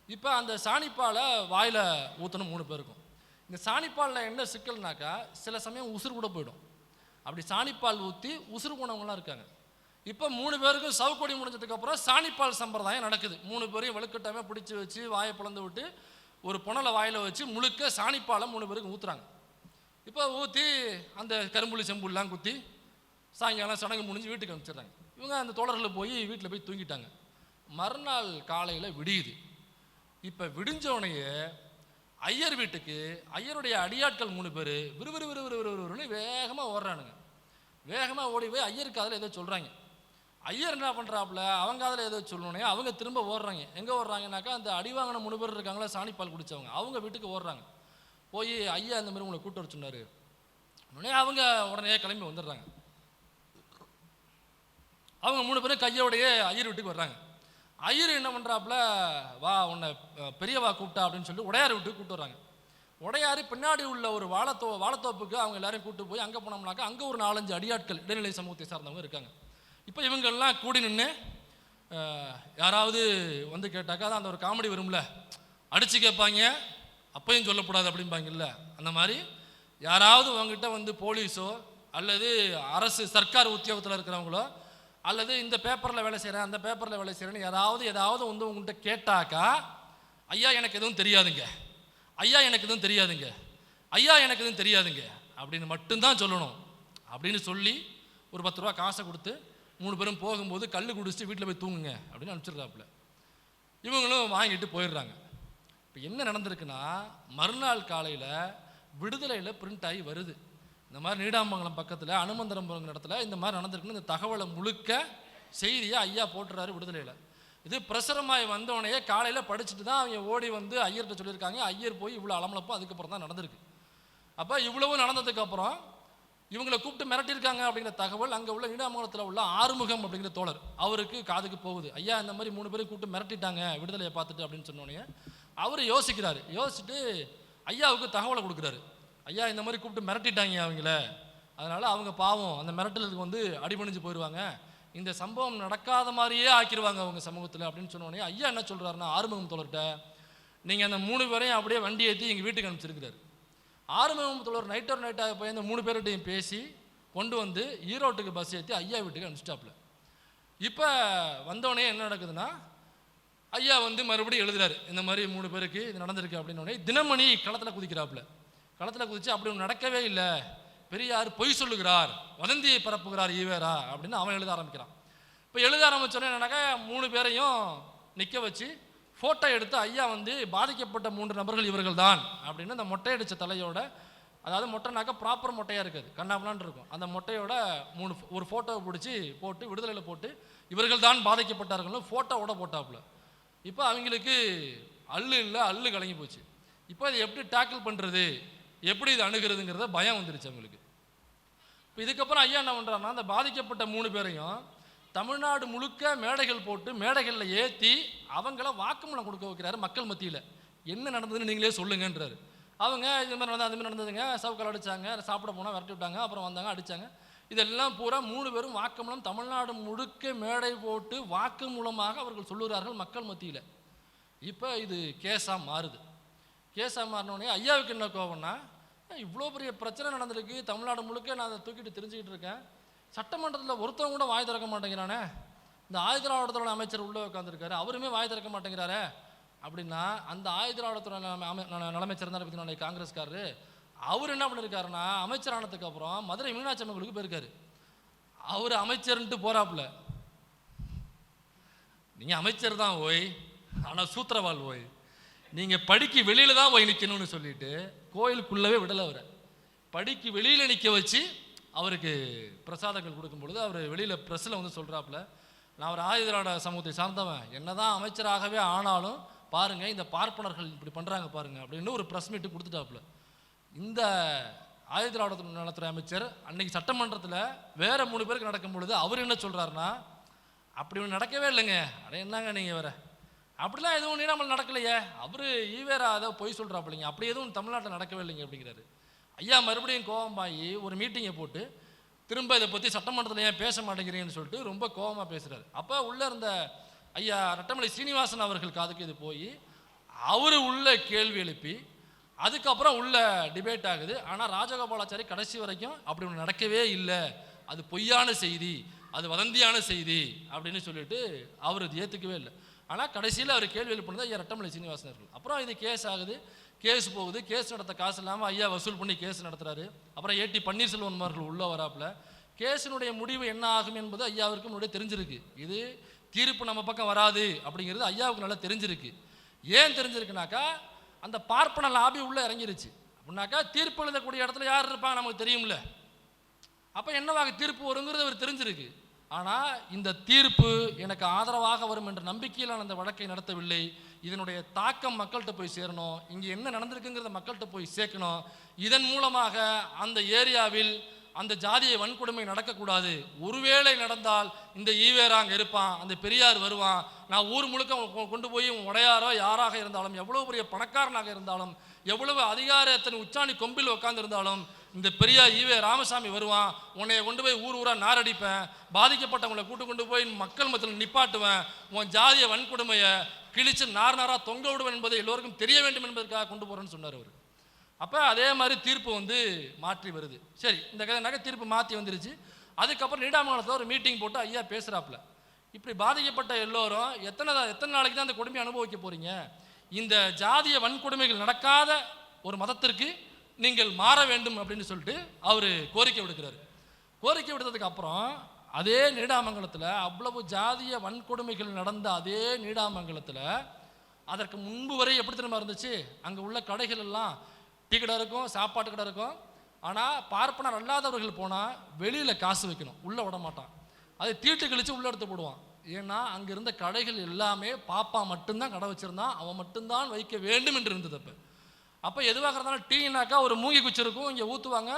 இப்போ அந்த சாணிப்பாலை வாயில் ஊற்றணும் 3 பேருக்கும். இந்த சாணிப்பாலில் என்ன சிக்கல்னாக்கா சில சமயம் உசுறு கூட போயிடும். அப்படி சாணிப்பால் ஊற்றி உசுறு போனவங்களாம் இருக்காங்க. இப்போ 3 பேருக்கும் சவுக்கொடி முடிஞ்சதுக்கப்புறம் சாணிப்பால் சம்பிரதாயம் நடக்குது. 3 பேரையும் வலுக்கட்டாமல் பிடிச்சி வச்சு வாயை பிளந்து விட்டு ஒரு புனலை வாயில் வச்சு முழுக்க சாணிப்பாலை 3 பேருக்கு ஊற்றுறாங்க. இப்போ ஊற்றி அந்த கரும்புள்ளி செம்புலாம் குத்தி சாயங்காலம் சடங்கு முடிஞ்சு வீட்டுக்கு அனுப்பிச்சிடுறாங்க. இவங்க அந்த தோழர்களை போய் வீட்டில் போய் தூங்கிட்டாங்க. மறுநாள் காலையில் விடியுது. இப்போ விடிஞ்சோனையே ஐயர் வீட்டுக்கு ஐயருடைய அடியாட்கள் 3 பேர் விறுவிறுன்னு வேகமாக ஓடுறானுங்க. வேகமாக ஓடி போய் ஐயருக்கு அதில் ஏதோ சொல்கிறாங்க. ஐயர் என்ன பண்ணுறாப்புல, அவங்க அதில் ஏதோ சொல்லணுன்னே அவங்க திரும்ப ஓடுறாங்க. எங்கே ஓடுறாங்கனாக்கா அந்த அடி வாங்கின 3 பேர் இருக்காங்களா, சாணிப்பால் குடித்தவங்க, அவங்க வீட்டுக்கு ஓடுறாங்க. போய் ஐயா இந்த மாதிரி உங்களை கூப்பிட்டு வர சொன்னார். உடனே அவங்க உடனே கிளம்பி வந்துடுறாங்க. அவங்க 3 பேரும் கையோடையே ஐயர் வீட்டுக்கு வர்றாங்க. ஐயர் என்ன பண்ணுறாப்புல, வா உன்னை பெரியவா கூப்பிட்டா அப்படின்னு சொல்லிட்டு உடையார் வீட்டுக்கு கூப்பிட்டு வர்றாங்க. உடையார் பின்னாடி உள்ள ஒரு வாழைத்தோப்புக்கு அவங்க எல்லாரையும் கூப்பிட்டு போய் அங்கே போனோம்னாக்கா அங்கே ஒரு 4-5 அடியாட்கள் இடைநிலை சமூகத்தை சார்ந்தவங்க இருக்காங்க. இப்போ இவங்கெல்லாம் கூடி நின்று யாராவது வந்து கேட்டாக்கா தான் அந்த ஒரு காமெடி வரும்ல, அடித்து கேட்பாங்க, அப்பையும் சொல்லக்கூடாது அப்படிம்பாங்கல்ல, அந்த மாதிரி யாராவது உங்ககிட்ட வந்து போலீஸோ அல்லது அரசு சர்க்கார் உத்தியோகத்தில் இருக்கிறவங்களோ அல்லது இந்த பேப்பரில் வேலை செய்கிறேன் அந்த பேப்பரில் வேலை செய்கிறேன்னு ஏதாவது வந்து உங்கள்கிட்ட கேட்டாக்கா, ஐயா எனக்கு எதுவும் தெரியாதுங்க, ஐயா எனக்கு எதுவும் தெரியாதுங்க, ஐயா எனக்கு எதுவும் தெரியாதுங்க அப்படின்னு மட்டும்தான் சொல்லணும். அப்படின்னு சொல்லி ஒரு 10 ரூபா காசை கொடுத்து 3 பேரும் போகும்போது கல் குடிச்சிட்டு வீட்டில் போய் தூங்குங்க அப்படின்னு அனுப்பிச்சிடுறாப்புல. இவங்களும் வாங்கிட்டு போயிடுறாங்க. இப்போ என்ன நடந்திருக்குன்னா, மறுநாள் காலையில் விடுதலையில் பிரிண்ட் ஆகி வருது, இந்த மாதிரி நீடாமங்கலம் பக்கத்தில் அனுமந்தரம்புரம் இடத்துல இந்த மாதிரி நடந்திருக்குன்னு இந்த தகவலை முழுக்க செய்தியை ஐயா போட்டுறாரு விடுதலையில். இது பிரசுரமாய் வந்தோடனே காலையில் படிச்சுட்டு தான் அவங்க ஓடி வந்து ஐயர்கிட்ட சொல்லியிருக்காங்க. ஐயர் போய் இவ்வளோ அலமளப்போ அதுக்கப்புறம் தான் நடந்திருக்கு. அப்போ இவ்வளவு நடந்ததுக்கப்புறம் இவங்களை கூப்பிட்டு மிரட்டியிருக்காங்க அப்படிங்கிற தகவல் அங்கே உள்ள நீடாமங்கலத்தில் உள்ள ஆறுமுகம் அப்படிங்கிற தோழர் அவருக்கு காதுக்கு போகுது. ஐயா இந்த மாதிரி 3 பேரும் கூப்பிட்டு மிரட்டிட்டாங்க விடுதலையை பார்த்துட்டு அப்படின்னு சொன்னோடனே அவர் யோசிக்கிறாரு. யோசிச்சுட்டு ஐயாவுக்கு தகவலை கொடுக்குறாரு. ஐயா இந்த மாதிரி கூப்பிட்டு மிரட்டிட்டாங்க அவங்கள, அதனால் அவங்க பாவம் அந்த மிரட்டலுக்கு வந்து அடிபணிஞ்சு போயிடுவாங்க, இந்த சம்பவம் நடக்காத மாதிரியே ஆக்கிடுவாங்க அவங்க சமூகத்தில் அப்படின்னு சொன்னோடனே ஐயா என்ன சொல்கிறாருன்னா, ஆறுமுகம் தோழர்கிட்ட நீங்கள் அந்த 3 பேரையும் அப்படியே வண்டி ஏற்றி எங்கள் வீட்டுக்கு அனுப்பிச்சிருக்கிறாரு. ஆறுமுகம் தோழர் நைட்டாக போய் அந்த 3 பேர்கிட்டையும் பேசி கொண்டு வந்து ஈரோட்டுக்கு பஸ் ஏற்றி ஐயா வீட்டுக்கு அனுப்பிச்சிட்டாப்புல. இப்போ வந்தோடனே என்ன நடக்குதுன்னா, ஐயா வந்து மறுபடியும் எழுதுறாரு, இந்த மாதிரி 3 பேருக்கு இது நடந்திருக்கு அப்படின்னோடனே தினமணி களத்தில் குதிக்கிறாப்புல. களத்தில் குதிச்சு அப்படி ஒன்று நடக்கவே இல்லை, பெரியார் பொய் சொல்லுகிறார், வதந்தியை பரப்புகிறார் ஈவேரா அப்படின்னு அவன் எழுத ஆரம்பிக்கிறான். இப்போ எழுத ஆரம்பிச்சோன்னே என்னன்னாக்கா 3 பேரையும் நிற்க வச்சு ஃபோட்டோ எடுத்து ஐயா வந்து பாதிக்கப்பட்ட 3 நபர்கள் இவர்கள் தான் அப்படின்னு அந்த மொட்டை அடித்த தலையோட, அதாவது மொட்டைனாக்கா ப்ராப்பர் மொட்டையாக இருக்குது, கண்ணாமலான் இருக்கும், அந்த மொட்டையோட ஒரு ஃபோட்டோவை பிடிச்சி போட்டு விடுதலையில் போட்டு இவர்கள் தான் பாதிக்கப்பட்டார்கள்னு ஃபோட்டோவோட போட்டாப்புல. இப்போ அவங்களுக்கு அல்லு கலங்கி போச்சு. இப்போ இதை எப்படி டேக்கிள் பண்ணுறது, எப்படி இது அணுகிறதுங்கிறத பயம் வந்துருச்சு அவங்களுக்கு. இப்போ இதுக்கப்புறம் ஐயா என்ன பண்ணுறாருன்னா, அந்த பாதிக்கப்பட்ட 3 பேரையும் தமிழ்நாடு முழுக்க மேடைகள் போட்டு மேடைகளில் ஏற்றி அவங்கள வாக்குமூலம் கொடுக்க வைக்கிறாரு மக்கள் மத்தியில். என்ன நடந்ததுன்னு நீங்களே சொல்லுங்கன்றாரு. அவங்க இது மாதிரி நடந்தது, அது மாதிரி நடந்ததுங்க, சவுக்கால் அடித்தாங்க, சாப்பிட போனால் விரட்டி விட்டாங்க, அப்புறம் வந்தாங்க அடித்தாங்க, இதெல்லாம் பூரா 3 பேரும் வாக்குமூலம் தமிழ்நாடு முழுக்க மேடை போட்டு வாக்குமூலமாக அவர்கள் சொல்லுகிறார்கள் மக்கள் மத்தியில். இப்போ இது கேஸாக மாறுது. கேஸாக மாறினோடனே ஐயாவுக்கு என்ன கோபம்னா, இவ்வளோ பெரிய பிரச்சனை நடந்திருக்கு, தமிழ்நாடு முழுக்க நான் அதை தூக்கிட்டு தெரிஞ்சுக்கிட்டு இருக்கேன், சட்டமன்றத்தில் ஒருத்தவங்க கூட வாய் திறக்க மாட்டேங்கிறானே, இந்த ஆயுதராவடத்தோட அமைச்சர் உள்ளே உட்காந்துருக்காரு, அவருமே வாய் திறக்க மாட்டேங்கிறாரே அப்படின்னா, அந்த ஆயுதராவடத்தோட நிலைமைச்சர் தான் பற்றி காங்கிரஸ்காரரு அவர் என்ன பண்ணியிருக்காருன்னா, அமைச்சர் ஆனதுக்கு அப்புறம் மதுரை மீனாட்சி அம்மன் கோயிலுக்கு போயிருக்காரு. அவர் அமைச்சர்ன்ட்டு போறாப்புல. நீங்கள் அமைச்சர் தான் ஓய், ஆனால் சூத்திரவாள் ஓய், நீங்கள் படிக்கு வெளியில் தான் போய் நிற்கணும்னு சொல்லிட்டு கோயிலுக்குள்ளவே விடலை. அவரை படிக்கு வெளியில் நிற்க வச்சு அவருக்கு பிரசாதங்கள் கொடுக்கும் பொழுது அவர் வெளியில் ப்ரெஸ்ஸில் வந்து சொல்கிறாப்புல, நான் ஒரு ஆயுதராட சமூகத்தை சார்ந்தவன், என்ன தான் அமைச்சராகவே ஆனாலும் பாருங்கள் இந்த பார்ப்பனர்கள் இப்படி பண்ணுறாங்க பாருங்கள் அப்படின்னு ஒரு ப்ரெஸ் மீட்டு கொடுத்துட்டாப்புல. இந்த ஆயுதராட நலத்துறை அமைச்சர் அன்னைக்கு சட்டமன்றத்தில் வேற 3 பேருக்கு நடக்கும் பொழுது அவர் என்ன சொல்கிறாருன்னா, அப்படி ஒன்று நடக்கவே இல்லைங்க, அட என்னங்க நீங்கள் வேற, அப்படிலாம் எதுவும் நீடாமல் நடக்கலையே, அவர் ஈவேரா அதை பொய் சொல்கிறாப்பில்லைங்க, அப்படி எதுவும் தமிழ்நாட்டில் நடக்கவே இல்லைங்க அப்படிங்கிறாரு. ஐயா மறுபடியும் கோபமாகி ஒரு மீட்டிங்கை போட்டு திரும்ப இதை பற்றி சட்டமன்றத்தில் ஏன் பேச மாட்டேங்கிறீங்கன்னு சொல்லிட்டு ரொம்ப கோபமாக பேசுகிறாரு. அப்போ உள்ளே இருந்த ஐயா ரட்டமலை சீனிவாசன் அவர்கள் காதுக்கு இது போய் அவர் உள்ள கேள்வி எழுப்பி அதுக்கப்புறம் உள்ள டிபேட் ஆகுது. ஆனால் ராஜகோபாலாச்சாரி கடைசி வரைக்கும் அப்படி ஒன்று நடக்கவே இல்லை, அது பொய்யான செய்தி, அது வதந்தியான செய்தி அப்படின்னு சொல்லிட்டு அவர் இது ஏற்றுக்கவே இல்லை. ஆனால் கடைசியில் அவர் கேள்வி எழுப்பினது ஐயா ரட்டமலை சீனிவாசன் அவர்கள். அப்புறம் இது கேஸ் ஆகுது, கேஸ் போகுது, கேஸ் நடத்த காசு இல்லாமல் ஐயா வசூல் பண்ணி கேஸ் நடத்துகிறாரு. அப்புறம் ஏடி பன்னீர்செல்வம் அவர்கள் உள்ளே வராப்புல. கேஸினுடைய முடிவு என்ன ஆகும் என்பது ஐயாவுக்கு முன்னாடியே தெரிஞ்சிருக்கு. இது தீர்ப்பு நம்ம பக்கம் வராது அப்படிங்கிறது ஐயாவுக்கு நல்லா தெரிஞ்சிருக்கு. ஏன் தெரிஞ்சிருக்குனாக்கா அந்த பார்ப்பன லாபி உள்ளே இறங்கிருச்சு அப்படின்னாக்கா தீர்ப்பு எழுதக்கூடிய இடத்துல யார் இருப்பாங்க நமக்கு தெரியும்ல. அப்போ என்னவாக தீர்ப்பு வருங்கிறது அவர் தெரிஞ்சிருக்கு. ஆனால் இந்த தீர்ப்பு எனக்கு ஆதரவாக வரும் என்ற நம்பிக்கையில் நான் அந்த வழக்கை நடத்தவில்லை. இதனுடைய தாக்கம் மக்கள்கிட்ட போய் சேரணும், இங்கே என்ன நடந்திருக்குங்கிறத மக்கள்கிட்ட போய் சேர்க்கணும். இதன் மூலமாக அந்த ஏரியாவில் அந்த ஜாதிய வன்கொடுமை நடக்கக்கூடாது. ஒருவேளை நடந்தால் இந்த ஈவேரா அங்கே இருப்பான், அந்த பெரியார் வருவான், நான் ஊர் முழுக்க கொண்டு போய் உடையாரோ யாராக இருந்தாலும், எவ்வளவு பெரிய பணக்காரனாக இருந்தாலும், எவ்வளவு அதிகாரத்தின் உச்சாணி கொம்பில் உட்கார்ந்துருந்தாலும் இந்த பெரியார் ஈவே ராமசாமி வருவான், உன்னைய கொண்டு போய் ஊர் ஊரா நாரடிப்பேன், பாதிக்கப்பட்டவங்களை கூட்டு கொண்டு போய் மக்கள் மத்தியில் நிப்பாட்டுவேன், உன் ஜாதிய வன்கொடுமையை கிழிச்சு நார் தொங்க விடுவேன் என்பதை எல்லோருக்கும் தெரிய வேண்டும் என்பதற்காக கொண்டு போறேன்னு சொன்னார் அவர். அப்போ அதே மாதிரி தீர்ப்பு மாற்றி வருது. சரி, இந்த கதை தீர்ப்பு மாற்றி வந்துருச்சு. அதுக்கப்புறம் நீடாமங்கலத்தில் ஒரு மீட்டிங் போட்டு ஐயா பேசுகிறாப்புல, இப்படி பாதிக்கப்பட்ட எல்லோரும் எத்தனை நாளைக்கு தான் அந்த கொடுமையை அனுபவிக்க போறீங்க, இந்த ஜாதிய வன்கொடுமைகள் நடக்காத ஒரு மதத்திற்கு நீங்கள் மாற வேண்டும் அப்படின்னு சொல்லிட்டு அவர் கோரிக்கை விடுக்கிறார். கோரிக்கை விடுத்ததுக்கு அப்புறம் அதே நீடாமங்கலத்தில் அவ்வளவு ஜாதிய வன்கொடுமைகள் நடந்த அதே நீடாமங்கலத்தில் அதற்கு முன்பு வரை எப்படி திரும்ப இருந்துச்சு, அங்கே உள்ள கடைகள் எல்லாம் டீ கடை இருக்கும், சாப்பாட்டு கடை இருக்கும். ஆனால் பார்ப்பனர் அல்லாதவர்கள் போனால் வெளியில் காசு வைக்கணும், உள்ளே விட மாட்டான், அதை தீட்டு கழித்து உள்ளே எடுத்து போடுவான். ஏன்னா அங்கே இருந்த கடைகள் எல்லாமே பாப்பா மட்டும்தான் கடை வச்சுருந்தான், அவன் மட்டும்தான் வைக்க வேண்டும் என்று இருந்தது. அப்போ எதுவாக இருந்தாலும் டீனாக்கா ஒரு மூங்கி குச்சி இருக்கும், இங்கே ஊற்றுவாங்க.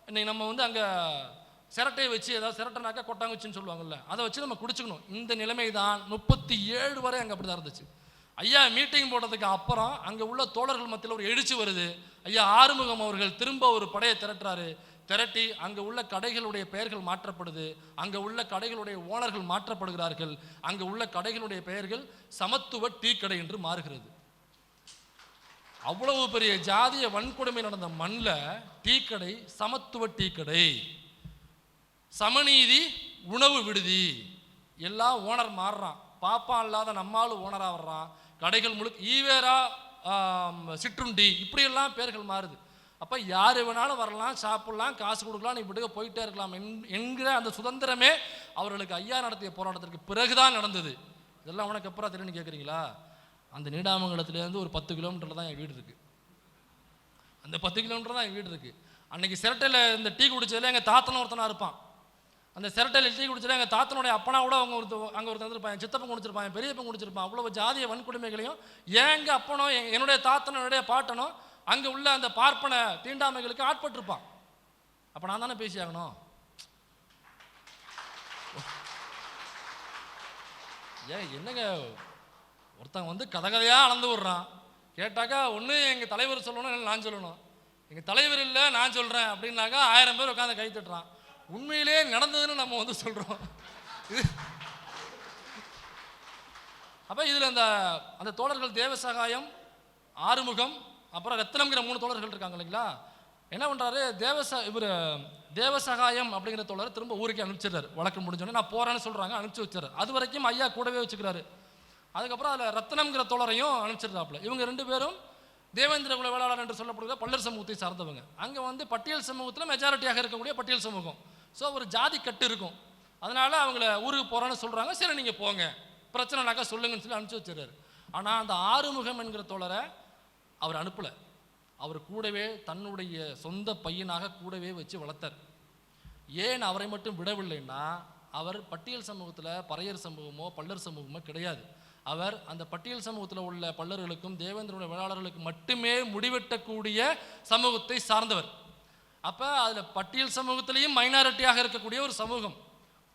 இன்னைக்கு நம்ம அங்கே சிரட்டையை வச்சு ஏதாவது சிரட்டைனாக்கா கொட்டாங்குச்சின்னு சொல்லுவாங்கல்ல, அதை வச்சு நம்ம குடிச்சுக்கணும். இந்த நிலைமை தான் 37 வரை அங்கே அப்படி தான் இருந்துச்சு. ஐயா மீட்டிங் போட்டதுக்கு அப்புறம் அங்கே உள்ள தோழர்கள் மத்தியில் ஒரு எழுச்சி வருது. ஐயா ஆறுமுகம் அவர்கள் திரும்ப ஒரு படையை திரட்டி அங்கே உள்ள கடைகளுடைய பெயர்கள் மாற்றப்படுது, அங்கே உள்ள கடைகளுடைய ஓனர்கள் மாற்றப்படுகிறார்கள், அங்கே உள்ள கடைகளுடைய பெயர்கள் சமத்துவ டீ கடை என்று மாறுகிறது. அவ்வளவு பெரிய ஜாதிய வன்கொடுமை நடந்த மண்ணில் டீ கடை சமத்துவ டீ கடை, சமநீதி உணவு விடுதி, எல்லாம் ஓனர் மாறுறான். பாப்பா இல்லாத நம்மாலும் ஓனராக வர்றான். கடைகள் முழுக்க ஈவேரா சிற்றுண்டி இப்படியெல்லாம் பேர்கள் மாறுது. அப்போ யார் வேணாலும் வரலாம், சாப்பிடலாம், காசு கொடுக்கலாம், நீ விடுக போயிட்டே இருக்கலாம் என்கிற அந்த சுதந்திரமே அவர்களுக்கு ஐயா நடத்திய போராட்டத்திற்கு பிறகுதான் நடந்தது. இதெல்லாம் உனக்கு எப்பறம் தெரியும்னு கேட்குறீங்களா? அந்த நீடாமங்கலத்துலேருந்து ஒரு 10 கிலோமீட்டரில் தான் என் வீடு இருக்குது. அந்த 10 கிலோமீட்டர் தான் என் வீடு இருக்குது. அன்றைக்கி சிரட்டையில் இந்த டீ குடிச்சதில் எங்கள் தாத்தனும் ஒருத்தனாக இருப்பான். அந்த சிரட்டையில் டீ குடிச்சதில் எங்கள் தாத்தனுடைய அப்பனா கூட அங்கே ஒருத்தர் வந்துருப்பான், என் சித்தப்பன் குடிச்சிருப்பான், என் பெரியப்பன் குடிச்சிருப்பான். அவ்வளோ ஜாதிய வன்கொடுமைகளையும் எங்கள் அப்பனோ என்னுடைய தாத்தனோ என்னுடைய பாட்டனோ அங்கே உள்ள அந்த பார்ப்பன தீண்டாமைகளுக்கு ஆட்பட்டிருப்பான். அப்போ நான் தானே பேசி ஆகணும். என்னங்க ஒருத்தன் கதையாக அளந்து விடுறான், கேட்டாக்கா ஒன்று எங்கள் தலைவர் சொல்லணும், இல்லை நான் சொல்லணும். எங்கள் தலைவர் இல்லை நான் சொல்கிறேன் அப்படின்னாக்கா 1000 பேர் உட்காந்து கை தட்டுறான். உண்மையிலே நடந்ததுன்னு நம்ம சொல்கிறோம். அப்போ இதில் அந்த தோழர்கள் தேவசகாயம், ஆறுமுகம், அப்புறம் ரத்னம்ங்கிற 3 தோழர்கள் இருக்காங்க இல்லைங்களா. என்ன பண்ணுறாரு, தேவசகாயம் அப்படிங்கிற தோழர் திரும்ப ஊருக்கு அனுப்பிச்சிடுறாரு. வழக்கு முடிஞ்சோடனே நான் போகிறேன்னு சொல்கிறாங்க, அனுப்பிச்சி வச்சிடறாரு. அது வரைக்கும் ஐயா கூடவே வச்சுக்கிறாரு. அதுக்கப்புறம் அதில் ரத்னம்ங்கிற தோழரையும் அனுப்பிச்சிடுறாப்புல. இவங்க 2 பேரும் தேவேந்திர குல வேளாளர் என்று சொல்லப்படுகிற பல்லர் சமூகத்தை சார்ந்தவங்க. அங்கே பட்டியல் சமூகத்தில் மெஜாரிட்டியாக இருக்கக்கூடிய பட்டியல் சமூகம். ஸோ ஒரு ஜாதி கட்டு இருக்கும். அதனால் அவங்கள ஊருக்கு போகிறேன்னு சொல்கிறாங்க. சரி நீங்கள் போங்க, பிரச்சனைனாக்கா சொல்லுங்கன்னு சொல்லி அனுப்பிச்சி வச்சிடறாரு. ஆனால் அந்த ஆறுமுகம் என்கிற தோழரை அவர் அனுப்பலை. அவர் கூடவே தன்னுடைய சொந்த பையனாக கூடவே வச்சு வளர்த்தார். ஏன் அவரை மட்டும் விடவில்லைன்னா, அவர் பட்டியல் சமூகத்தில் பறையர் சமூகமோ பல்லர் சமூகமோ கிடையாது. அவர் அந்த பட்டியல் சமூகத்தில் உள்ள பல்லர்களுக்கும் தேவேந்திர வேளாளர்களுக்கும் மட்டுமே முடிவெட்டக்கூடிய சமூகத்தை சார்ந்தவர். அப்போ அதில் பட்டியல் சமூகத்திலையும் மைனாரிட்டியாக இருக்கக்கூடிய ஒரு சமூகம்.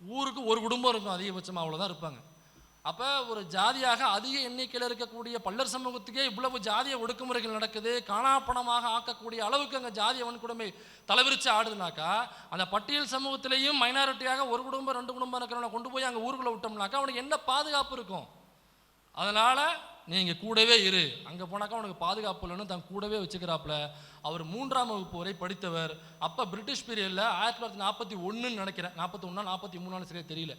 ஊருக்கு ஒரு குடும்பம் இருக்கும், அதிகபட்சமாக அவ்வளோதான் இருப்பாங்க. அப்போ ஒரு ஜாதியாக அதிக எண்ணிக்கையில் இருக்கக்கூடிய பல்லர் சமூகத்துக்கே இவ்வளவு ஜாதிய ஒடுக்குமுறைகள் நடக்குது, காணாப்பணமாக ஆக்கக்கூடிய அளவுக்கு அங்கே ஜாதிய வன்கொடுமை தலைவிரிச்சு ஆடுதுனாக்கா, அந்த பட்டியல் சமூகத்திலையும் மைனாரிட்டியாக ஒரு குடும்பம் 2 குடும்பம் இருக்கிறவனை கொண்டு போய் அங்கே ஊருக்குள்ளே விட்டோம்னாக்கா அவனுக்கு என்ன பாதுகாப்பு இருக்கும்? அதனால் நீங்கள் கூடவே இரு, அங்கே போனாக்கா அவனுக்கு பாதுகாப்பு இல்லைன்னு தான் கூடவே வச்சுக்கிறாப்புல. அவர் 3ஆம் வகுப்பு வரை படித்தவர். அப்போ பிரிட்டிஷ் பீரியடில் 1941 நினைக்கிறேன், 41 43 சரியாக தெரியல.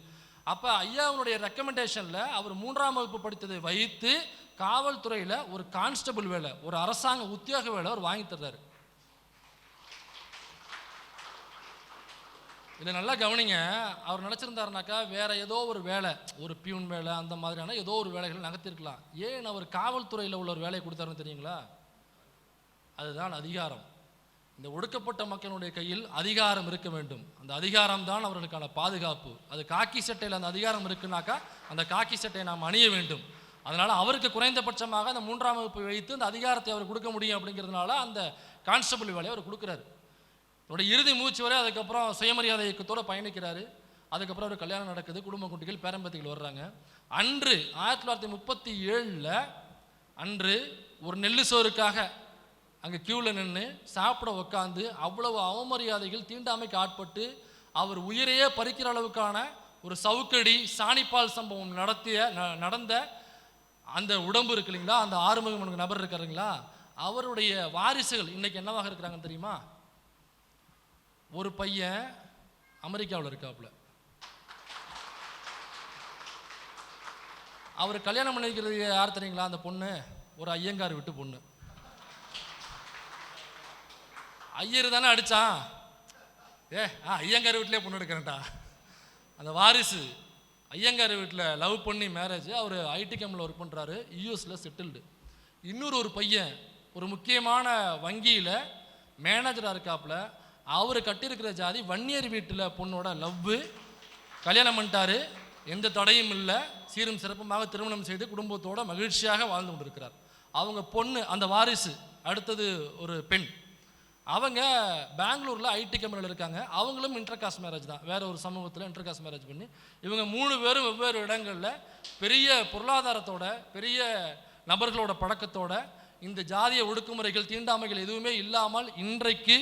அப்போ ஐயாவுடைய ரெக்கமெண்டேஷனில் அவர் 3ஆம் வகுப்பு படித்ததை வைத்து காவல்துறையில் ஒரு கான்ஸ்டபிள் வேலை, ஒரு அரசாங்க உத்தியோக வேலை அவர் வாங்கி தர்றாரு. இதை நல்லா கவனிங்க. அவர் நினச்சிருந்தாருனாக்கா வேற ஏதோ ஒரு வேலை, ஒரு பியூன் வேலை அந்த மாதிரியான ஏதோ ஒரு வேலைகளை நகர்த்திருக்கலாம். ஏன் அவர் காவல்துறையில் உள்ள ஒரு வேலையை கொடுத்தாருன்னு தெரியுங்களா? அதுதான் அதிகாரம். இந்த ஒடுக்கப்பட்ட மக்களுடைய கையில் அதிகாரம் இருக்க வேண்டும். அந்த அதிகாரம் தான் அவர்களுக்கான பாதுகாப்பு. அது காக்கி சட்டையில் அந்த அதிகாரம் இருக்குனாக்கா அந்த காக்கி சட்டையை நாம் அணிய வேண்டும். அதனால் அவருக்கு குறைந்தபட்சமாக அந்த 3ஆம் வகுப்பு வைத்து அந்த அதிகாரத்தை அவர் கொடுக்க முடியும். அப்படிங்கிறதுனால அந்த கான்ஸ்டபிள் வேலையை அவர் கொடுக்குறாரு. அவருடைய இறுதி மூச்சு வரை அதுக்கப்புறம் சுயமரியாதை இயக்கத்தோடு பயணிக்கிறாரு. அதுக்கப்புறம் ஒரு கல்யாணம் நடக்குது, குடும்ப குட்டிகள் பேரம்பத்திகள் வர்றாங்க. அன்று 1937 அன்று ஒரு நெல்லு சோறுக்காக அங்கே கியூவில் நின்று சாப்பிட உட்காந்து அவ்வளவு அவமரியாதைகள் தீண்டாமைக்கு ஆட்பட்டு அவர் உயிரையே பறிக்கிற அளவுக்கான ஒரு சவுக்கடி சாணிப்பால் சம்பவம் நடந்த அந்த உடம்பு இருக்கு இல்லைங்களா, அந்த ஆறுமுகம் நபர் இருக்காருங்களா, அவருடைய வாரிசுகள் இன்னைக்கு என்னவாக இருக்கிறாங்கன்னு தெரியுமா? ஒரு பையன் அமெரிக்காவில் இருக்காப்புல. அவர் கல்யாணம் பண்ணிக்கிறது யார் தெரியுங்களா? அந்த பொண்ணு ஒரு ஐயங்கார் வீட்டு பொண்ணு. ஐயர் தானே அடித்தான். ஐயங்கார் வீட்டிலே பொண்ணு எடுக்கிறேன்டா. அந்த வாரிசு ஐயங்கார் வீட்டில் லவ் பண்ணி மேரேஜ். அவர் ஐடி கம்பெனியில் ஒர்க் பண்ணுறாரு, யூஎஸில் செட்டில்டு. இன்னொரு பையன் ஒரு முக்கியமான வங்கியில் மேனேஜராக இருக்காப்புல. அவர் கட்டியிருக்கிற ஜாதி வன்னியர் வீட்டில் பொண்ணோட லவ்வு. கல்யாணம் பண்ணிட்டாரு, எந்த தடையும் இல்லை, சீரும் சிறப்புமாக திருமணம் செய்து குடும்பத்தோடு மகிழ்ச்சியாக வாழ்ந்து கொண்டிருக்கிறார். அவங்க பொண்ணு அந்த வாரிசு. அடுத்தது ஒரு பெண், அவங்க பெங்களூரில் ஐடி கம்பெனியில் இருக்காங்க. அவங்களும் இன்டர்காஸ்ட் மேரேஜ் தான், வேற ஒரு சமூகத்தில் இன்டர்காஸ்ட் மேரேஜ் பண்ணி இவங்க 3 பேரும் வெவ்வேறு இடங்களில் பெரிய பொருளாதாரத்தோட பெரிய நபர்களோட பழக்கத்தோட இந்த ஜாதிய ஒடுக்குமுறைகள் தீண்டாமைகள் எதுவுமே இல்லாமல் இன்றைக்கு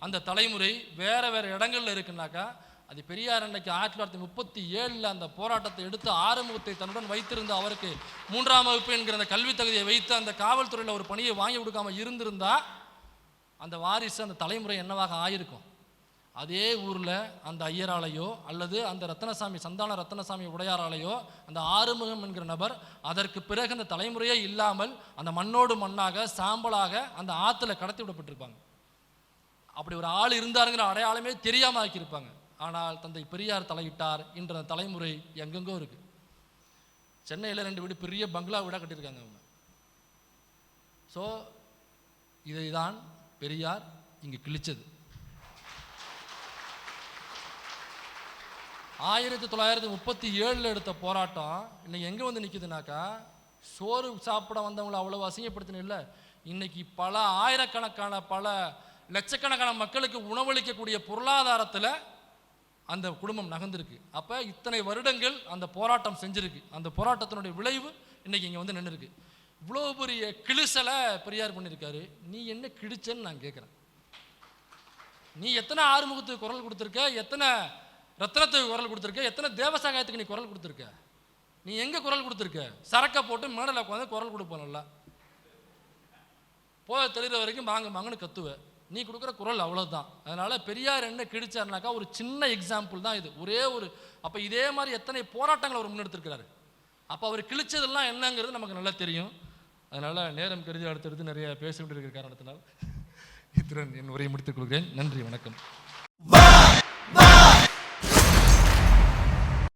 அந்த தலைமுறை வேற வேற இடங்கள்ல இருக்குனாக்கா அது பெரியார் அன்னைக்கு 1937 அந்த போராட்டத்தை எடுத்து ஆறுமுகத்தை தன்னுடன் வைத்திருந்த அவருக்கு 3ஆம் வகுப்பு என்கிற அந்த கல்வி தகுதியை வைத்து அந்த காவல்துறையில் ஒரு பணியை வாங்கி கொடுக்காம இருந்திருந்தா அந்த வாரிசு அந்த தலைமுறை என்னவாக ஆயிருக்கும்? அதே ஊரில் அந்த ஐயராலையோ அல்லது அந்த ரத்தனசாமி சந்தான ரத்தனசாமி உடையாராலையோ அந்த ஆறுமுகம் என்கிற நபர் அதற்கு பிறகு அந்த தலைமுறையே இல்லாமல் அந்த மண்ணோடு மண்ணாக சாம்பலாக அந்த ஆற்றுல கடத்தி விடப்பட்டிருப்பாங்க. அப்படி ஒரு ஆள் இருந்தாருங்கிற அடையாளமே தெரியாமல் ஆக்கியிருப்பாங்க. ஆனால் தந்தை பெரியார் தலையிட்டார். இன்று அந்த தலைமுறை எங்கெங்கோ இருக்கு. சென்னையில் 2 வீடு பெரிய பங்களா வீடாக கட்டியிருக்காங்க அவங்க. ஸோ இதை தான் பெரியார் இங்கு கிழிச்சது. 1937 எடுத்த போராட்டம் இன்னைக்கு எங்கே வந்து நிற்குதுனாக்கா, சோறு சாப்பிட வந்தவங்களை அவ்வளோ அசிங்கப்படுத்தின இல்லை, இன்னைக்கு பல ஆயிரக்கணக்கான பல லட்சக்கணக்கான மக்களுக்கு உணவளிக்கக்கூடிய பொருளாதாரத்தில் அந்த குடும்பம் நகர்ந்திருக்கு. அப்போ இத்தனை வருடங்கள் அந்த போராட்டம் செஞ்சிருக்கு. அந்த போராட்டத்தினுடைய விளைவு இன்னைக்கு இங்கே வந்து நின்றுருக்கு. இவ்வளோ பெரிய கிழிசலை பெரியார் பண்ணியிருக்காரு. நீ என்ன கிழிச்சன்னு நான் கேட்குறேன். நீ எத்தனை ஆறுமுகத்துக்கு குரல் கொடுத்துருக்க, எத்தனை ரத்னத்துக்கு குரல் கொடுத்துருக்க, எத்தனை தேவசாகாயத்துக்கு நீ குரல் கொடுத்துருக்க? நீ எங்கே குரல் கொடுத்துருக்க? சரக்கை போட்டு மேடலை உட்காந்து குரல் கொடுப்போம். நல்லா போக தெளிகிற வரைக்கும் வாங்கன்னு கத்துவேன். நீ கொடுக்குற குரல் அவ்வளோதான். அதனால் பெரியார் என்ன கிழிச்சாருனாக்கா ஒரு சின்ன எக்ஸாம்பிள் தான் இது, ஒரே ஒரு. அப்போ இதே மாதிரி எத்தனை போராட்டங்களை அவர் முன்னெடுத்திருக்கிறாரு. அப்போ அவர் கிழிச்சதெல்லாம் என்னங்கிறது நமக்கு நல்லா தெரியும். அதனால் நேரம் கருதி அடுத்தடுத்து நிறைய பேச வேண்டியிருக்கிற காரணத்தினால் இத்துடன் என் உரையை முடித்துக் கொள்கிறேன். நன்றி, வணக்கம்.